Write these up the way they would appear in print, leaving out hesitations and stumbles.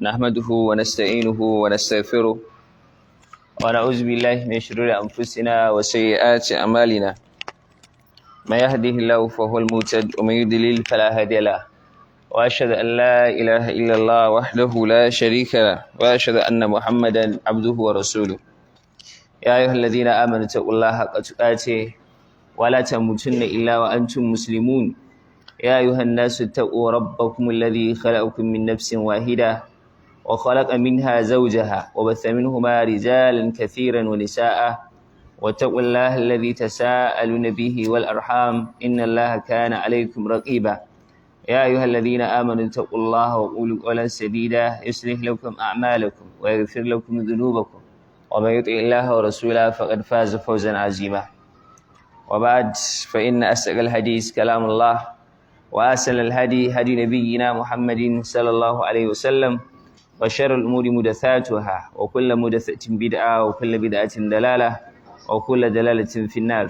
نحمده ونستعينه ونستغفره ونعوذ بالله من شرور أنفسنا وسيئات أعمالنا ما يهده الله فهو المهتد ومن يضلل فلا هادي له وأشهد أن لا إله إلا الله وحده لا شريك له وأشهد أن محمدا عبده ورسوله يا أيها الذين آمنوا اتقوا الله حق تقاته ولا تموتن إلا وأنتم مسلمون يا أيها الناس اتقوا ربكم الذي خلقكم من نفس واحدة وخلق منها زوجها وبث منهما رجالا كثيرا ونساء واتقوا الله الذي تساءلون به والأرحام إن الله كان عليكم رقيبا يا أيها الذين آمنوا اتقوا الله وقولوا قولا سديدا يصلح لكم أعمالكم ويغفر لكم ذنوبكم ومن يطع الله ورسوله فقد فاز فوزا عظيما وبعد فإن أصدق الحديث كلام الله وأحسن الهدي هدي نبينا محمد صلى الله عليه وسلم وشر الأمور محدثاتها وكل محدثة بدعة وكل بدعة ضلالة وكل ضلالة في النار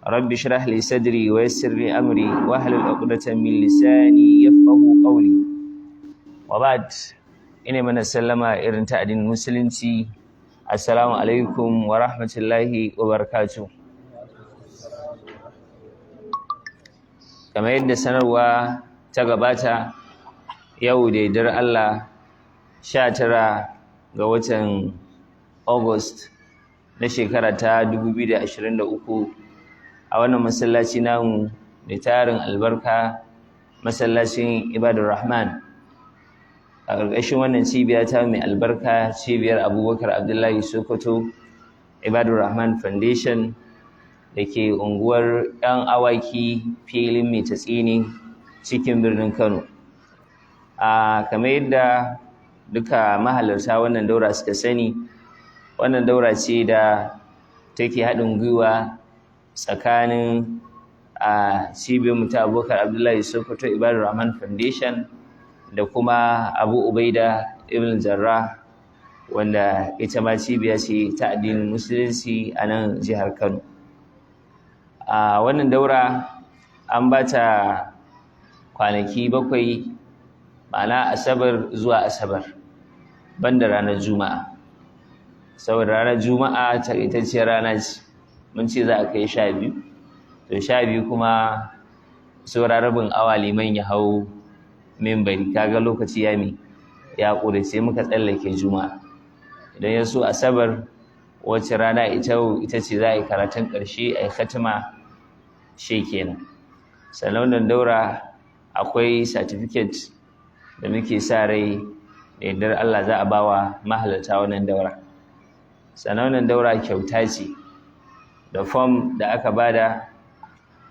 رب اشرح لي صدري ويسر لي أمري واحلل عقدة من لساني يفقهوا قولي وبعد إني من سلم إرن تأدين المسلمين السلام عليكم ورحمة الله وبركاته kamar yadda sanarwa ta gabata yau da yardar Allah 19 ga watan August na shekara ta 2023 a wannan masallaci namu da tarin albarka masallacin Ibadur Rahman a ƙarƙashin wannan cibiya ta mai albarka cibiyar Abubakar Abdullahi Sokoto Ibadur Rahman Foundation da ke unguwar ‘yan awaki filin mai tatsini cikin birnin Kano. Kamar yadda duka mahalarta wannan daura suka sani, wannan daura ce da take haɗin gwiwa tsakanin cibiyar mu ta Abubakar Abdullahi Sokoto Ibadur Rahman Foundation da kuma Abu Ubaida Ibn Jarrah wanda ita ma cibiya ce ta addinin Musulunci a nan jihar Kano. Wannan daura an bata kwanaki 7 ma'ana asabar zuwa asabar banda ranar juma'a saboda ranar juma'a takaitacciyar rana ce mun ce za a kai 12 to 12 kuma saura rabin awa liman ya hau minbari kaga lokaci ya ƙure sai muka tsallake juma'a idan ya so asabar wacce rana ita ce za a yi karatun ƙarshe a yi khatima shi kenan sannan wannan daura akwai certificate da muke sa rai da yardar Allah za a bawa mahalarta wannan daura sannan wannan daura kyauta ce da form da aka bada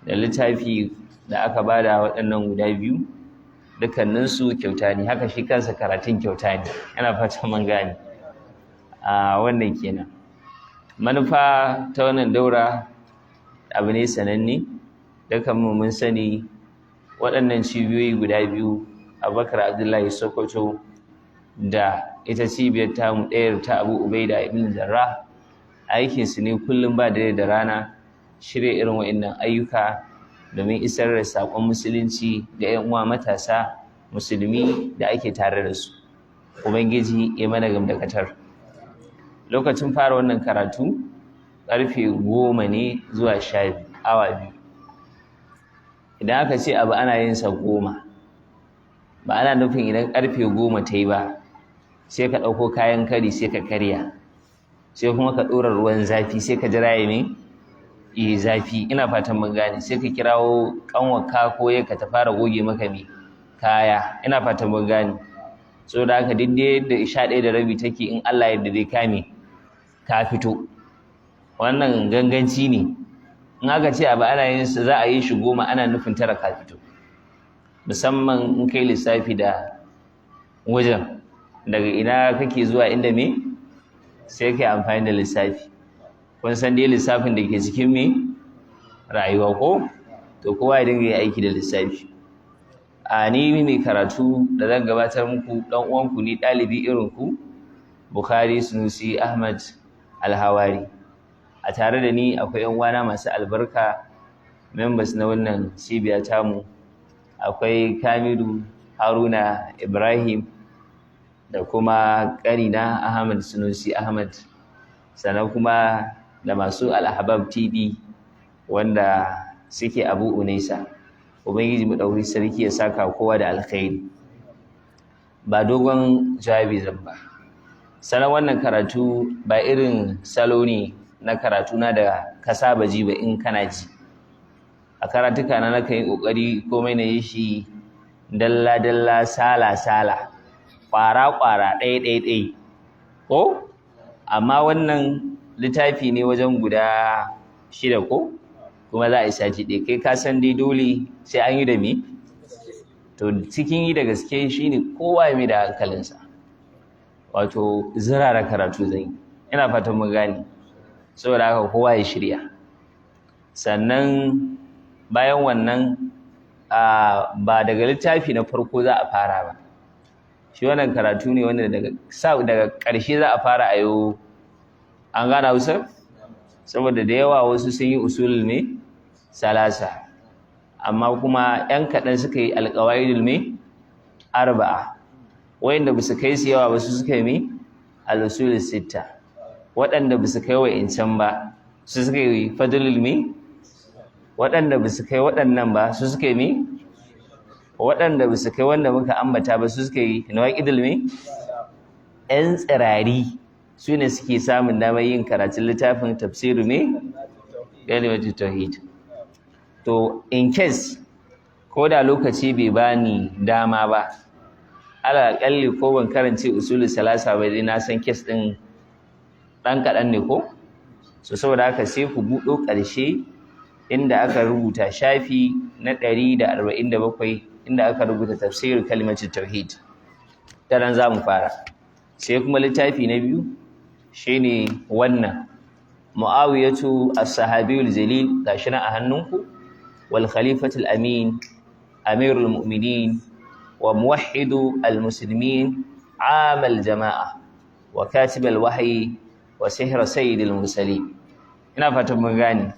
da littafi da aka bada waɗannan guda biyu dukkaninsu kyauta ne haka shi kansa karatun kyauta ne yana fatan mun gane wannan kenan manufa ta wannan daura abu ne sananne dukanmu mun sani waɗannan cibiyoyi guda biyu Abubakar Abdullahi Sokoto da ita cibiyar tamu ɗayar ta Abu Ubaida Ibn Jarrah aikinsu ne kullum ba dare da rana shirya irin waɗannan ayyuka domin isar da saƙon musulunci ga 'yan uwa matasa musulmi da ake tare da su ubangiji ya mana gamdakatar lokacin fara wannan karatu ƙarfe 10 ne zuwa 12 awa biyu idan aka ce abu ana yin sa 10 ba ana nufin idan ƙarfe 10 ta yi ba sai ka ɗauko kayan kari sai ka karya sai kuma ka ɗora ruwan zafi sai ka jira ya yi zafi ina fatan mun gane sai ka kirawo ƙanwarka ko ka ta fara goge maka kaya ina fatan mun gane so da haka daidai da 11:30 take in Allah ya yarda dai ka fito wannan ganganci ne in aka ce abu ana yin sa za a yi shi 10 ana nufin 9 ka fito musamman in kai lissafi da wajen daga ina kake zuwa inda sai kai amfani da lissafi kun san dai lissafin da ke cikin rayuwa ko to kowa ya dinga yi aiki da lissafi ni mai karatu da zan gabatar muku dan uwanku ni ɗalibi irin ku Bukhari Sunusi Ahmad Alhawari a tare da ni akwai yan uwana masu albarka members na wannan cibiya tamu akwai Kamilu Haruna Ibrahim da kuma ƙarina Ahmad Sunusi Ahmad, sannan kuma da masu Al-Ahbab TV wanda suke Abu Unaisa. Ubangiji mu ɗauri sarki ya saka kowa da alkhairi. Ba dogon jawabi zan ba. Sannan wannan karatu ba irin salo ne na karatu na da ka saba ji ba in kana ji. A karatuka na nakan yi ƙoƙari komai na yi shi dalla-dalla, sala-sala, ƙwara-ƙwara, ɗai-ɗai-ɗai. Ko? Amma wannan littafi ne wajen guda 6 ko? Kuma za a yi sati ɗaya. Kai ka san dai dole sai an yi da me? To cikin yi da gaske shi ne kowa ya mai da hankalinsa. Wato zirara karatu zan yi. Ina fatan mun gane. Saboda haka kowa ya shirya. Sannan bayan wannan ba daga littafi na farko za a fara ba. Shi wannan karatu ne wanda daga ƙarshe za a fara a yau. An gane Hausa? Saboda da yawa wasu sun yi usul ne salasa, amma kuma 'yan kaɗan suka yi alƙawaidul me 4, wayanda ba su kai su yawa ba su suka yi me al-usul 6, waɗanda ba su kai wa'incan ba su suka yi fadlul me, waɗanda ba su kai waɗannan ba su suka yi me, waɗanda ba su kai wanda muka ambata ba su suka yi nawaqidul me. 'Yan tsirari su ne suke samun damar yin karatun littafin tafsiru me kalimatul tauhid. To in case ko da lokaci bai bani dama ba, ala aƙalli ko ban karance usulul salasa ba dai na san case ɗin ɗan kaɗan ne ko? So saboda haka sai ku buɗo ƙarshe inda aka rubuta shafi na 147 inda aka rubuta tafsirin kalimatul tauhid. Ta nan za mu fara. Sai kuma littafi na biyu shine wannan Muawiyatu as-Sahabiyul Jalil, gashi nan a hannunku, wal Khalifatul Amin, Amirul Mu'minin wa Muwahhidu al-Muslimin, Amal Jama'a wa Katib al-Wahyi wa Sihr Sayyidil Mursalin. Ina fatan mun gane,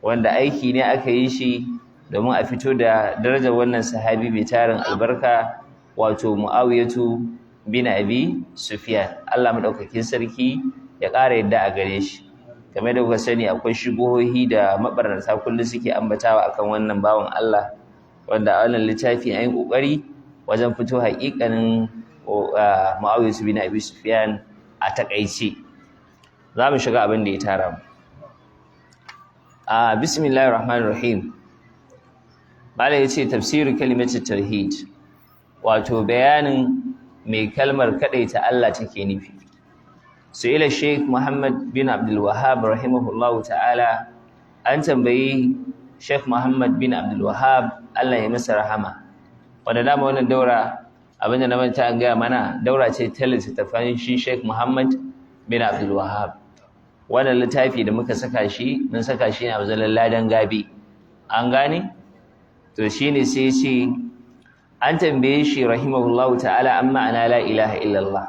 wanda aiki ne aka yi shi domin a fito da darajar wannan sahabi mai tarin albarka, wato Muawiyatu bin Abi Sufyan. Allah madaukakin sarki ya ƙara yadda a gare shi. Game da kuka sani akwai shubuhohi da mabarnata kullum suke ambatawa akan wannan bawan Allah, wanda a wannan littafi an yi ƙoƙari wajen fito haƙiƙanin Muawiyatu bin Abi Sufyan a taƙaice. Za mu shiga abin da ya tara mu. Bismillahir Rahmanir Rahim. Bala yace tafsirin kalimatul tauhid, wato bayanin mai kalmar kadaita Allah take nufi. Su'ila Sheikh Muhammad bin Abdul Wahhab rahimahullahu ta'ala, an tambayi Sheikh Muhammad bin Abdul Wahhab, Allah ya masa rahama. Wanda dama wannan daura abinda na manta an gaya mana, daura ce ta littattafan shi Sheikh Muhammad bin Abdul Wahhab. Wannan littafi da muka saka shi, mun saka shi ne a wajen ladan gabi. An gane? To shine sai ce an tambaye shi rahimahullahu ta'ala an ma'ana la ilaha illallah,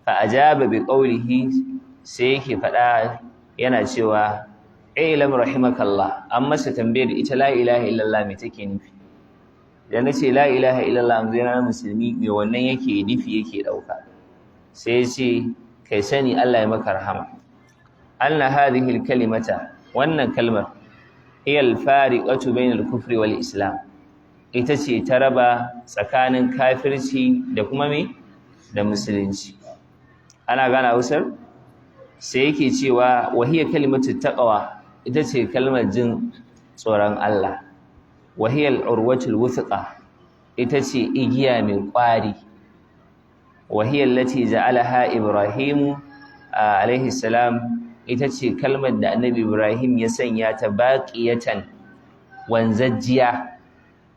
fa ajaba bi qawlihi, sai yake faɗa yana cewa ilam rahimakallah. An masa tambayar ita la ilaha illallah me take nufi. Da nace la ilaha illallah an zai musulmi me wannan yake nufi yake dauka. Sai ce kai sani Allah ya maka rahama, anna hadhihi al-kalimata, wannan kalmar, hiya al-fariqatu bayna al-kufri wal islam, ita ce ta raba tsakanin kafirci da kuma me da musulunci. Ana gane Hausar? Sai yake cewa wahiya kalimatu taqwa, ita ce kalmar jin tsoron Allah. Wahiya al-urwatul wuthqa, ita ce igiya mai ƙwari. Wahiya allati ja'alaha Ibrahim alaihi salam, ita ce kalmar da Annabi Ibrahim ya sanya ta baqiyatan, wanzajjiya,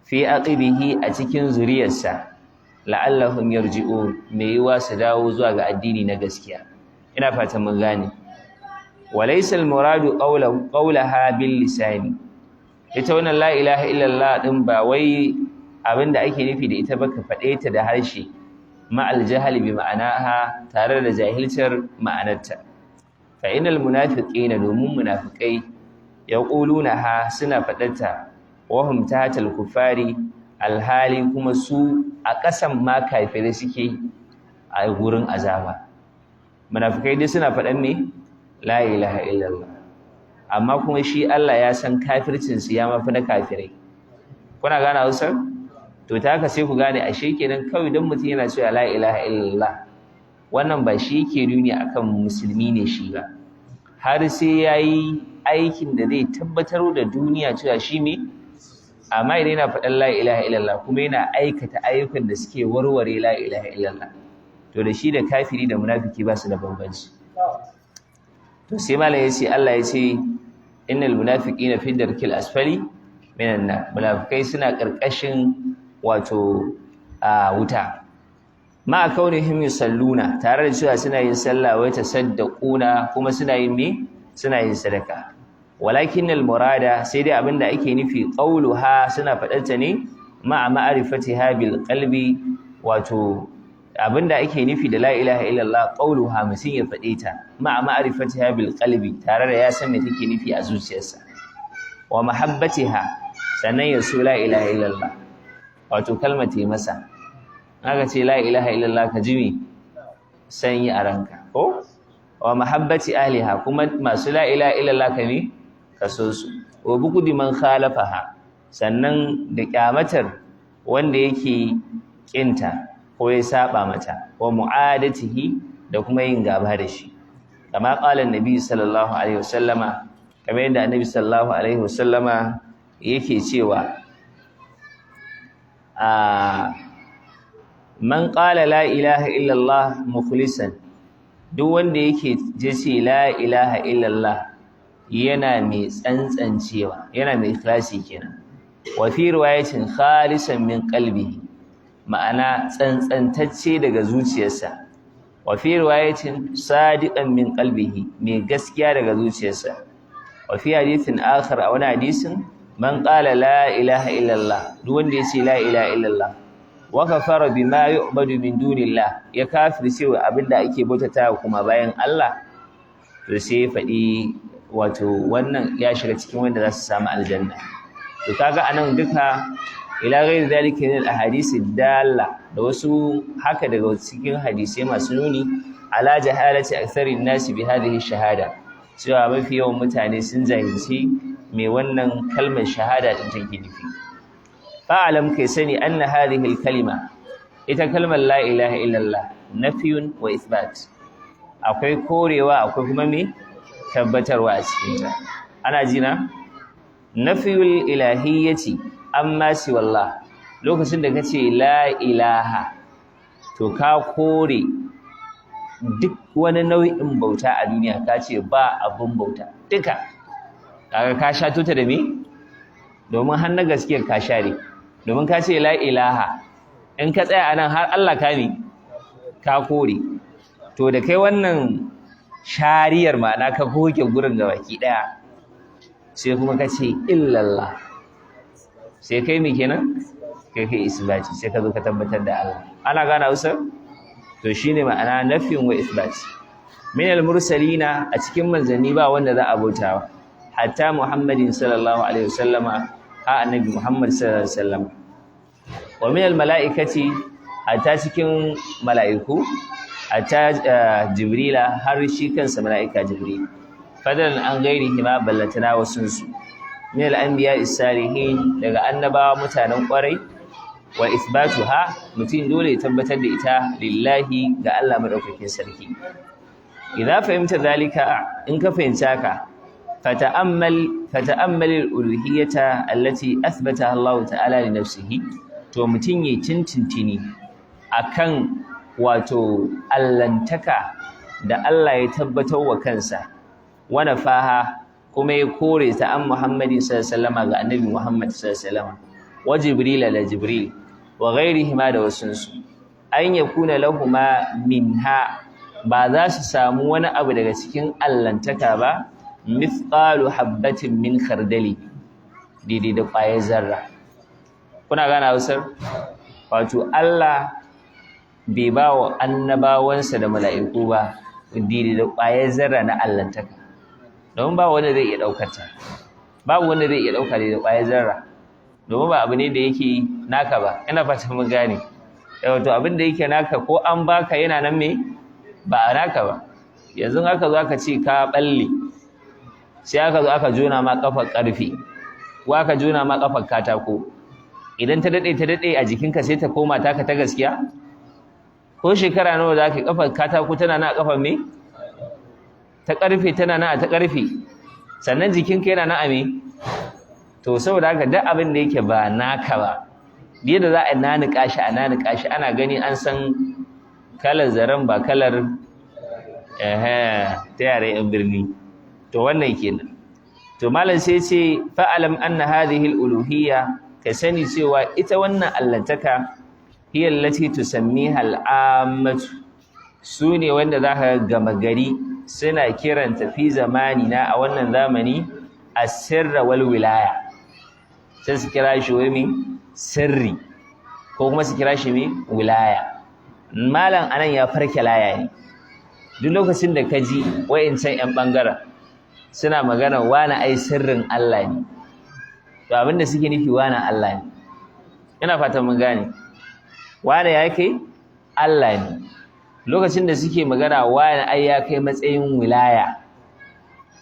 fi aqibihi, a cikin zuriyarsa, la'allahum yarji'un, mai yiwa su dawo zuwa ga addini na gaskiya. Ina fatan mun gane. Walaysa al-muradu qawlaha bil lisani, ita wannan la ilaha illallah din ba wai abinda ake nufi da ita ba ka faɗe ta da harshe, ma'al jahli bi ma'anaha, tare da jahilcar ma'anarta. Fa innal munafiqina, domin munafikai, yaqulunaha, suna faɗarta, wahum tatal kufari, alhali kuma su a ƙasan ma kafirai suke, a gurin azaba. Munafikai dai suna faɗan me la ilaha illallah, amma kuma shi Allah ya san kafircin su ya mafi na kafirai. Kuna gane Hausa? To ta haka sai ku gane ashe kenan kawai dan mutum yana cewa la ilaha illallah wannan ba shi yake nuni akan musulmi ne shi ba, har sai yayi aikin da zai tabbatar da duniya cewa shi ne. Amma idan yana faɗan la ilaha illallah kuma yana aikata ayyukan da suke warware la ilaha illallah, to da shi da kafiri da munafiki ba su da bambanci. To sai malai ya ce Allah ya ce innal munafiqina fi darkil asfali minan nar, munafikai suna karkashin wato wuta. Ma kaunihim yusalluna, tare da cewa suna yin sallah wa tasaddaquna kuma suna yin me, suna yin sadaka. Walakinnal murada, sai dai abinda ake nufi qauluha, suna faɗarta ne ma'a ma'rifatiha bil qalbi, wato abinda ake nufi da la ilaha illallah qauluha mutum ya faɗe ta ma'a ma'rifatiha bil qalbi, tare da ya san me take nufi a zuciyarsa. Wa mahabbatiha, sannan ya so la ilaha illallah, wato kalmar ta masa. Aka ce la ilaha illallah ka ji me sanyi a ranka ko. Wa mahabbati ahliha, kuma masu la ilaha illallah ka ne ka so su. Wa bugudi man khalafaha, sannan da kyamatar wanda yake kinta ko ya saba mata. Wa mu'adatihi, da kuma yin gaba da shi. Kama qala annabi sallallahu alaihi wasallama, kamar yadda annabi sallallahu alaihi wasallama yake cewa man qala la ilaha illallah mukhlisan, duk wanda yake ce la ilaha illallah yana mai tsantsancewa, yana mai ikhlasi kenan. Wa fi riwayatin khalisan min qalbihi, ma'ana tsantsantacce daga zuciyarsa. Wa fi riwayatin sadiqan min qalbihi, mai gaskiya daga zuciyarsa. Wa fi hadithin akhar, a wani hadisin, man qala la ilaha illallah, duk wanda yace la ilaha illallah wa kafara bima yu'badu min dunillah, ya kafirce wa abinda ake bautatawa kuma bayan Allah, to sai ya faɗi wato wannan ya shiga cikin wanda za su samu aljanna. To kaga anan duka ila ghairi zalika min al-ahadisi dalla, da wasu haka daga cikin hadisai masu nuni ala jahalati aktharin nasi bi hadhihi shahada, cewa mafi yawan mutane sun jahilci me wannan kalmar shahada din take nufi. fa'alam kai sani anna hadhihi al-kalima, ita kalmar la ilaha illallah nafiyun wa ithbat, akwai korewa akwai kuma me tabbatarwa a cikin ta. Ana jina nafiyul ilahiyyati amma si wallah, lokacin da kace la ilaha to ka kore duk wani nau'in bauta a duniya, ka ce ba abun bauta duka. Kaga ka sha tuta da me, domin har na gaskiyar ka share, domin ka ce la ilaha, in ka tsaya anan har Allah ka ne ka kore. To da kai wannan shariyar ma'ana ka goge gurin gabaki daya, sai kuma ka ce illallah, sai kai me kenan, kai isbati, sai ka zo ka tabbatar da Allah. Ana gane Hausa? To shine ma'ana nafin wa isbati. Min al-mursalina, a cikin manzanni ba wanda za a bautawa, hatta Muhammadin sallallahu alaihi wasallama, annabi Muhammad sallallahu alaihi wasallam. Wa min al-mala'ikati, hatta cikin mala'iku, hatta Jibrila, har shi kansa mala'ika Jibril. Fadalan an gairihi ma ballatana wasunsu. Min al-anbiya is-salihin, daga annabawa mutanen kwarai. Wa ithbatuha, mutum dole ya tabbatar da ita lillahi ga Allah madaukakin sarki. Idza fahimta zalika, in ka fahimta ka, fata'ammal al-uluhiyyata allati athbataha Allah ta'ala li nafsihi, to mutum yayi tintintini akan wato allantaka da Allah ya tabbatar wa kansa, wa nafaha, kuma ya kore ta an Muhammadin sallallahu alaihi wasallam ga annabi Muhammad sallallahu alaihi wasallam, wa Jibril la Jibril wa ghairihima da wasunsu, an yakuna lahuma minha, ba za su samu wani abu daga cikin allantaka ba, mithqalu habbatin min khardali, daidai da ƙwayar zarra. Kuna gane Hausar? Wato Allah bai ba wa annabawansa da mala'iku ba daidai da ƙwayar zarra na allantaka, domin ba wanda zai iya ɗaukar ta, babu wanda zai iya ɗauka da ƙwayar zarra, domin ba abu ne da yake naka ba. Ina fata mun gane, yawa to abin da yake naka ko an baka yana nan me ba a naka ba. Yanzu aka zo aka ce ka balle sai aka zo aka jona ma kafar karfe ko aka jona ma kafar katako, idan ta dade a jikinka sai ta koma taka ta gaskiya? Ko shekara nawa za ka kafar katako tana na kafar me ta karfe, tana na ta karfe, sannan jikinka yana na ame. To saboda haka duk abin da yake ba naka ba, yadda za a nanika shi ana gani an san kalar zaren ba kalar ta yare yan birni. To wannan kenan. To malam sai ce fa'alam anna hadhihi al-uluhiyya, ka sani cewa ita wannan allantaka hiya allati tusammiha al-ammatu, sune wanda zaka gama gari suna kiranta fi zamanina a wannan zamani as-sirra wal wilaya. Sai su kira shi wai sirri ko kuma su kira shi wilaya. Malam anan ya farke laya ne. Duk lokacin da ka ji wa'incan 'yan ɓangaren suna magana wani ai sirrin Allah ne, to abinda suke nufi wani Allah ne. Ina fatan mun gane, wani ya kai Allah ne. Lokacin da suke magana wani ai ya kai matsayin wilaya,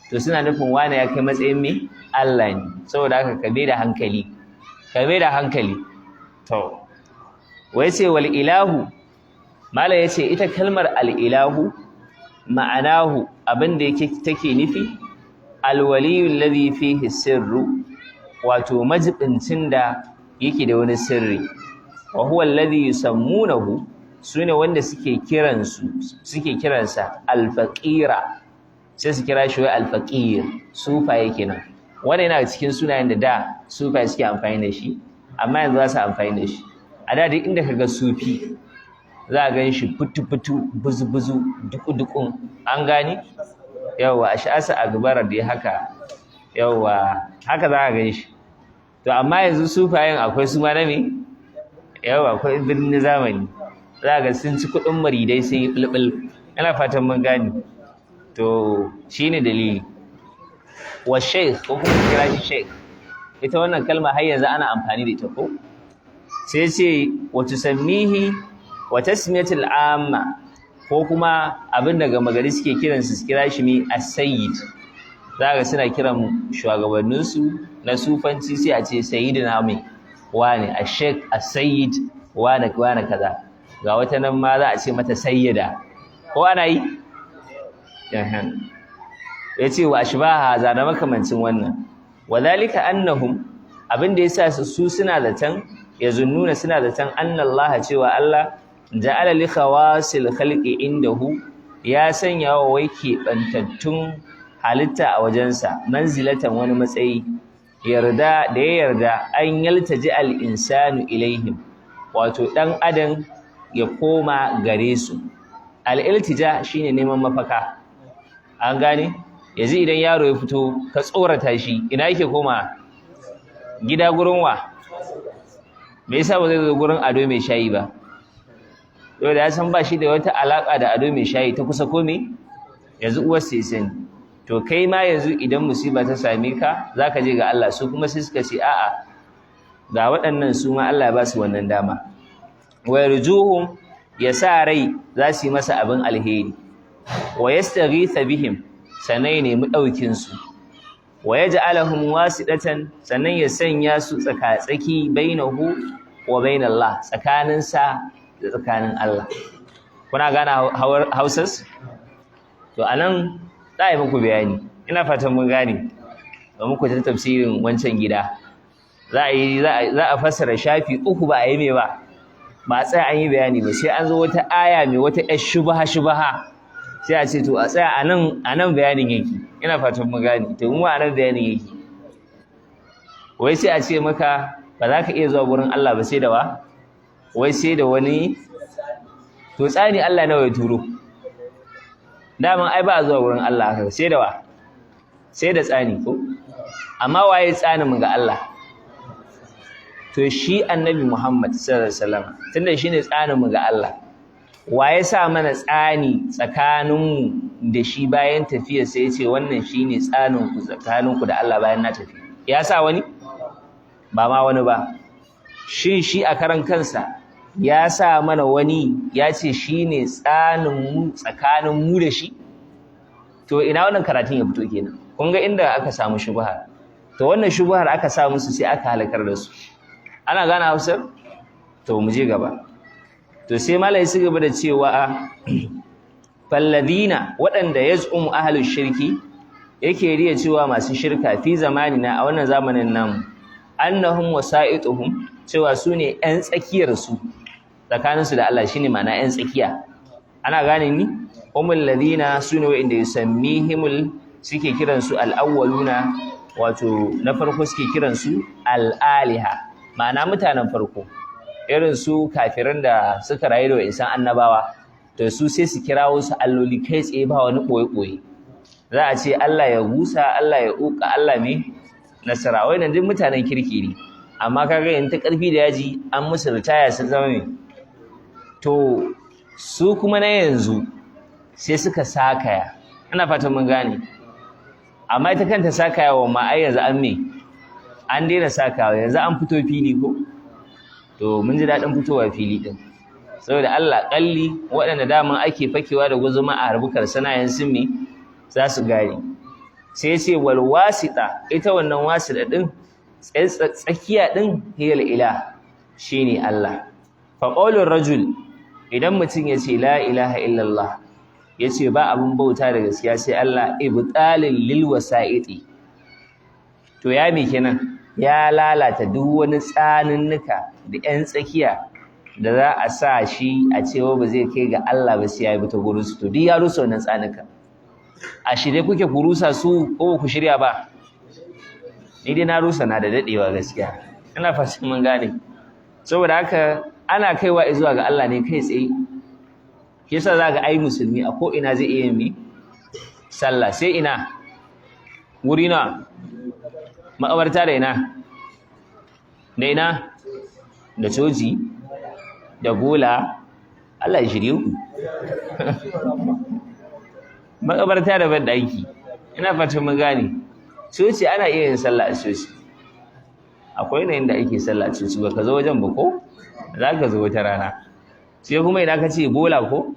to suna nufin wani ya kai matsayin Allah ne. Saboda haka ka bai da hankali. To wai ce wal ilahu, mala yace ita kalmar al ilahu ma'anahu abinda yake take nufi alwaliyu alladhi fihi sirru, wato majibincin da yake da wani sirri. Wa huwa alladhi yusammunahu, sune wanda suke kiransa alfaqira, sai su kira shi alfaqir. Sufaye kenan. Wannan yana cikin sunayen da sufaye suke amfani da shi, amma yanzu za su amfani da shi. A da duk inda kaga sufi za a gan shi fitu-fitu, buzu-buzu, duku-dukun, an gani? Yawwa, a sha'asa a gabara da ya haka, yawwa, haka za a gan shi. To, amma yanzu sufayen akwai su ma na me? Yawwa, akwai birnin zamani. Za a ga sun ci kuɗin maridai sun yi ɓulɓul. Ina fatan mun gani. To, shi ne dalili. Wa sheikh, ko kuma kira shi sheikh. Ita wannan kalma har yanzu ana amfani da ita ko? Sai ce, wa tusammihi wa tasmiyatul amma, ko kuma abin da gama gari suke kiransu su kira shi as-sayyid. Zaka suna kiran shugabanninsu na sufanci sai a ce sayyidina wani, ash-sheikh as-sayyid wani kaza. Ga wata nan ma za a ce mata sayyida, ko ana yi? Yace wa ashbaha za da makamancin wannan. Wadhalika annahum, abin da yasa su suna zaton yazunnuna, suna zaton annallaha, cewa Allah ja'ala li khawasil khalqi indahu, ya sanya wa wai keɓantattun halitta a wajensa manzilatan wani matsayi, da ya yarda an yaltaji al-insanu ilaihim, wato dan adam ya koma gare su. Al-iltija shine neman mafaka, an gane? Yanzu idan yaro ya fito ka tsorata shi, ina yake koma? Gida gurin wa? Me yasa ba zai zo gurin ado mai shayi ba? Yau da ya san ba shi da wata alaƙa da ado mai shayi ta kusa ko me? Yanzu uwar sai sani. To kai ma yanzu idan musiba ta same ka, za ka je ga Allah. Su kuma sai suka ce a'a, ga waɗannan su ma Allah ya ba su wannan dama. Wa yarjuhum, ya sa rai za su yi masa abin alheri. Wa yastaghitha bihim, sannan ya nemi ɗaukinsu. Wa yaj'alahum wasidatan, sannan ya sanya su tsaka-tsaki bainahu wa bainallah, tsakaninsa da tsakanin Allah. Kuna gane Hausas? To anan za a yi muku bayani. Ina fatan mun gane. Ba muku ta tafsirin wancan gida. Za a fassara shafi 3 ba a yi me ba. Ba a tsaya an yi bayani ba, sai an zo wata aya mai wata ƴar shubaha. Sai a ce to a tsaya a nan bayanin yake. Ina fatan mun gane. To mu a nan bayanin yake. Wai sai a ce maka ba za ka iya zuwa gurin Allah ba sai da wa? Wai sai da wani, to tsani Allah nawa ya turo? Daman ai ba a zuwa wurin Allah haka, sai da wa? Sai da tsani ko? Amma waye tsanin mu ga Allah? To shi Annabi Muhammad sallallahu alaihi wasallam, tunda shine tsanin mu ga Allah. Waye sa mana tsani tsakaninmu da shi bayan tafiya, sai ya ce wannan shine tsanin ku tsakaninku da Allah bayan na tafi? Ya sa wani? Ba ma wani ba. Shi a karan kansa ya sa mana wani ya ce shine tsakanin mu da shi to ina wannan karatun ya fito kenan kun ga inda aka samu shubha to wannan shubhar aka sa musu sai aka halakar da su ana gane Hausar to mu je gaba to sai malai su gaba da cewa falladina waɗanda yaz'umu ahlus shirki yake riya cewa masu shirka fi zamanina a wannan zamanin namu annahum wasa'ituhum cewa su ne ƴan tsakiyar su tsakaninsu da Allah shine ma'ana ƴan tsakiya ana gane ni umul ladina sune wa'inda yusammihimul suke kiransu al-awwaluna wato na farko suke kiransu al-aliha ma'ana mutanen farko irin su kafiran da suka rayu da wa'insan annabawa to su sai su kirawo su alloli kai tsaye ba wani koyi za a ce Allah ya gusa Allah ya uka Allah me nasara wannan duk mutanen kirki ne amma kaga in ta karfi da yaji an musu ritaya sun zama me to su kuma na yanzu sai suka sakaya ina fatan mun gane amma ita kanta sakayawa ma ai yanzu an me an daina sakawa yanzu an fito fili ko to mun ji daɗin fitowa fili din saboda Allah kalli waɗanda daman ake fakewa da guzuma a harbukar sanayen sun me za su gane sai ce wal wasita ita wannan wasita din tsakiya din hiyal ilah shine Allah fa qawlur rajul idan mutum yace la ilaha illallah yace ba abun bauta da gaskiya sai Allah ibtalil lil wasaiti to ya me kenan ya lalata duk wani tsaninnuka da ƴan tsakiya da za a sa shi a cewa ba zai kai ga Allah ba sai ya bi ta gurin su to duk ya rusa wannan tsanuka a shirye kuke ku rusa su ko ku shirya ba ni dai na rusa na da dadewa gaskiya ina fatan mun gane saboda haka ana kaiwa zuwa ga Allah ne kai tsaye yasa zaka ai musulmi a ko ina zai iya mi sallah sai ina wuri na makabarta da ina da coci da bola Allah ya shirye ku makabarta da ban daki ina fatan mun gane coci ana iya yin sallah a coci akwai ne inda ake sallah a coci ba ka zo wajen ba ko za ka zo wata rana sai kuma idan ka ce bola ko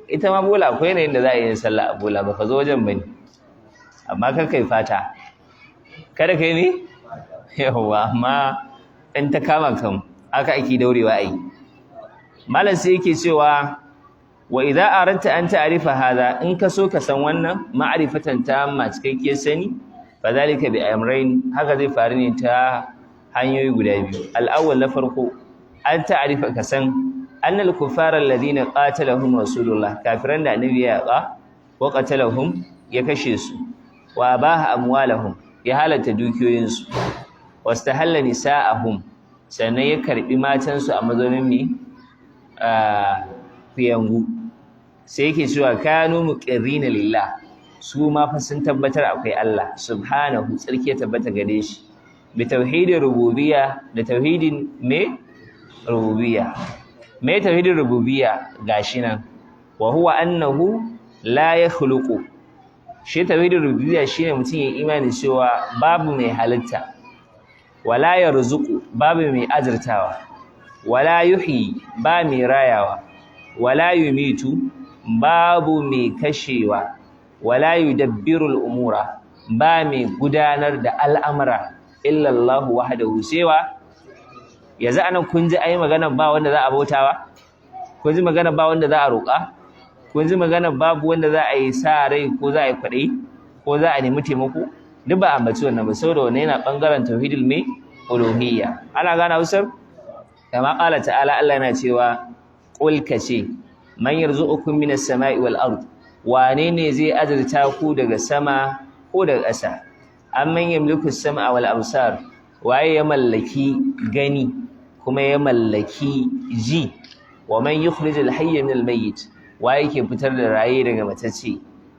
ita ma bola akwai ne inda za a yi yin sallah a bola ba ka zo wajen ba ne amma ka kai fata kada kai ne yawa amma in ta kama kan aka ake daurewa ai malam sai yake cewa wa idza aranta an ta'rifa hadha in ka so ka san wannan ma'rifatan tamma cikakkiyar sani fadhalika bi amrayn haka zai faru ne ta hanyoyi guda biyu al-awwal na farko an ta'rifa ka san annal kuffara alladhina qatalahum rasulullah kafiran da annabi ya yaka wa qatalahum ya kashe su wa abaha amwalahum ya halata dukiyoyinsu wastahalla nisa'ahum sannan ya karbi matansu a mazaunin mi fiyangu sai yake cewa kanu muqirrina lillah su ma fa sun tabbatar akwai Allah subhanahu tsarki ya tabbata gare shi bi tauhidin rububiyya da tauhidin rububiyya tauhidin rububiyya gashi nan wa huwa annahu la yakhluqu shi tauhidin rububiyya shine mutum ya imani cewa babu mai halitta wala yarzuqu babu mai azurtawa wala yuhyi ba mai rayawa wala yumitu babu mai kashewa wala yudabbiru al-umura ba mai gudanar da al'amura illa Allah wahdahu sewa yanzu anan kun ji ai magana ba wanda za a bautawa kun ji magana ba wanda za a roƙa kun ji magana babu wanda za a yi sa rai ko za a yi kwaɗayi ko za a nemi taimako duk ba a ambaci wannan ba saboda wannan yana ɓangaren tauhidul mai uluhiyya ana gane Hausar kama ƙala ta'ala Allah yana cewa qul kace man yarzuqukum minas sama'i wal ard wane ne zai azurta ku daga sama ko daga ƙasa amman yamliku as-sam'a wal absar waye ya mallaki gani kuma ya mallaki ji wa man yukhrijul hayya minal mayyit waye ke fitar da raye daga matacce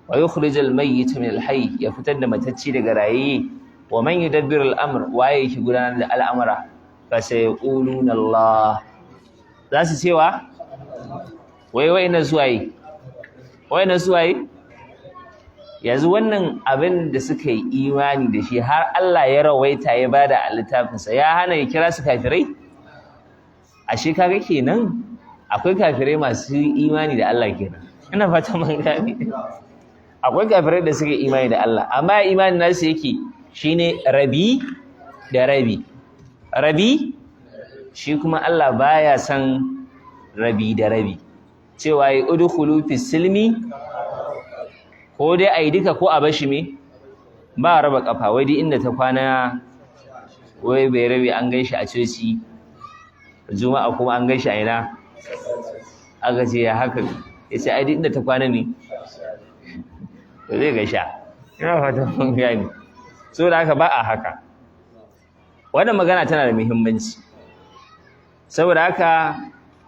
wa yukhrijul mayyita minal hayy ya fitar da matacce daga raye wa man yudabbiru al-amr waye ke gudanar da al'amura fa sayquluna Allah za su cewa wai na suwaye yanzu wannan abin da suka yi imani da shi har Allah ya rawaita ya bada a littafinsa ya hana ya kira su kafirai ashe kaga kenan akwai kafirai masu imani da Allah kenan ina fata mun gane akwai kafirai da suke imani da Allah amma imani nasu yake shine rabi da rabi shi kuma Allah baya son rabi da rabi cewa ya udkhulu fi silmi ko dai ayi duka ko a bashi me ba raba kafa wai dai inda ta kwana wai bai rabi an gaishe a coci juma'a kuma an gaishe a ina aka ce ya haka yace ai dai inda ta kwana ne to zai gaisha ina fata mun gani so da haka ba a haka wannan magana tana da muhimmanci saboda haka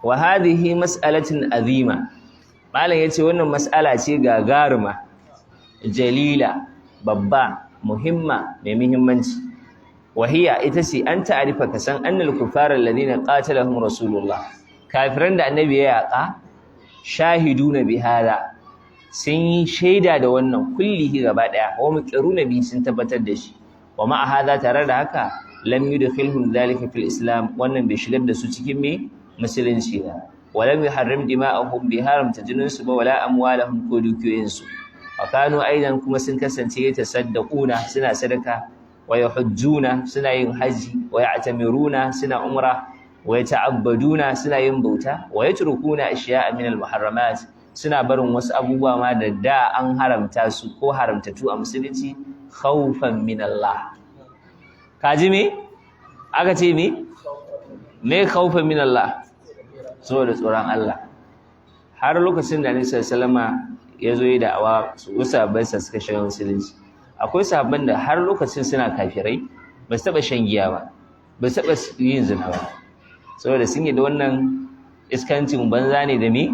wa hadhihi mas'alatin azima malam yace wannan mas'ala ce gagaruma jalila babba muhimma mai muhimmanci wahiya ita ce an ta'arifa kasan annal kufara alladhina qatalahum rasulullah kafiran da annabi ya yaka shahiduna bi hada sun yi shaida da wannan kullihi gaba daya wa muqiruna bi sun tabbatar da shi wa ma hada tare da haka lam yudkhilhum dhalika fil islam wannan bai shigar da su cikin me musulunci ba walam yuharrim dima'ahum bi haramta jininsu ba wala amwalahum ko dukiyoyinsu wa kanu aidan kuma sun kasance tasaddaquna suna sadaka wa yahujjuna suna yin haji wa ya'tamiruna suna umra wa yata'abbaduna suna yin bauta wa yatrukuna ashiya'a min al-muharramat suna barin wasu abubuwa ma da an haramta su ko haramtatu a musulunci khawfan min Allah kaji me aka ce me khawfan min Allah saboda tsoron Allah har lokacin da Annabi sallallahu alaihi ya zo yi da'awa su sahabbansa suka shiga musulunci akwai sahabban da har lokacin suna kafirai ba su taɓa shan giya ba ba su taɓa yin zina ba saboda sun yi da wannan iskancin banza ne da me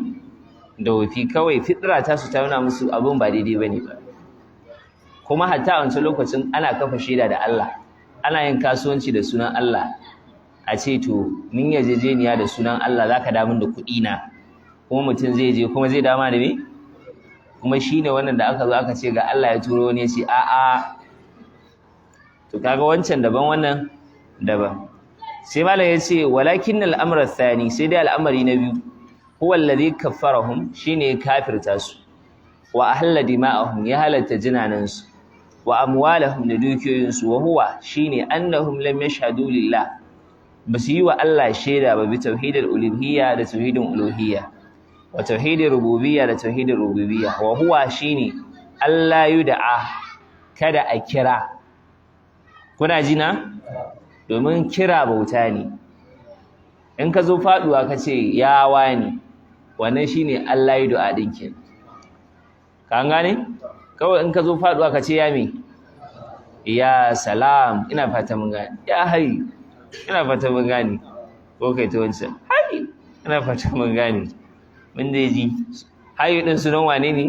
da wafi kawai fitra ta su ta nuna musu abin ba daidai ba ne ba kuma hatta a wancan lokacin ana kafa shaida da Allah ana yin kasuwanci da sunan Allah a ce to min yarjejeniya da sunan Allah zaka damun da kuɗi na kuma mutum zai je kuma zai dama da me kuma shine wannan da aka zo aka ce ga Allah ya turo wani ya ce a'a to kaga wancan daban wannan daban sai malam ya ce walakin al-amr ath-thani sai dai al'amari na biyu huwa alladhi kaffarahum shine kafirta su wa ahalla dima'ahum ya halatta jinanansu wa amwalahum da dukiyoyinsu wa huwa shine annahum lam yashhadu lillah basu yi wa Allah shaida ba bi tauhidul uluhiyya da tauhidin uluhiyya wa tauhidin rububiyya da tauhidin rububiyya wa huwa shine Allah yud'a kada a kira kuna jina domin kira bauta ne in ka zo faduwa ka ce ya wani wannan shine Allah yud'a dinkin kan gane kawai in ka zo faduwa ka ce ya me ya salam ina fata mun gane ya hayy ina fata mun gane ko kai to wancan hayy ina fata mun gane mun dai ji hayy din sunan wane ne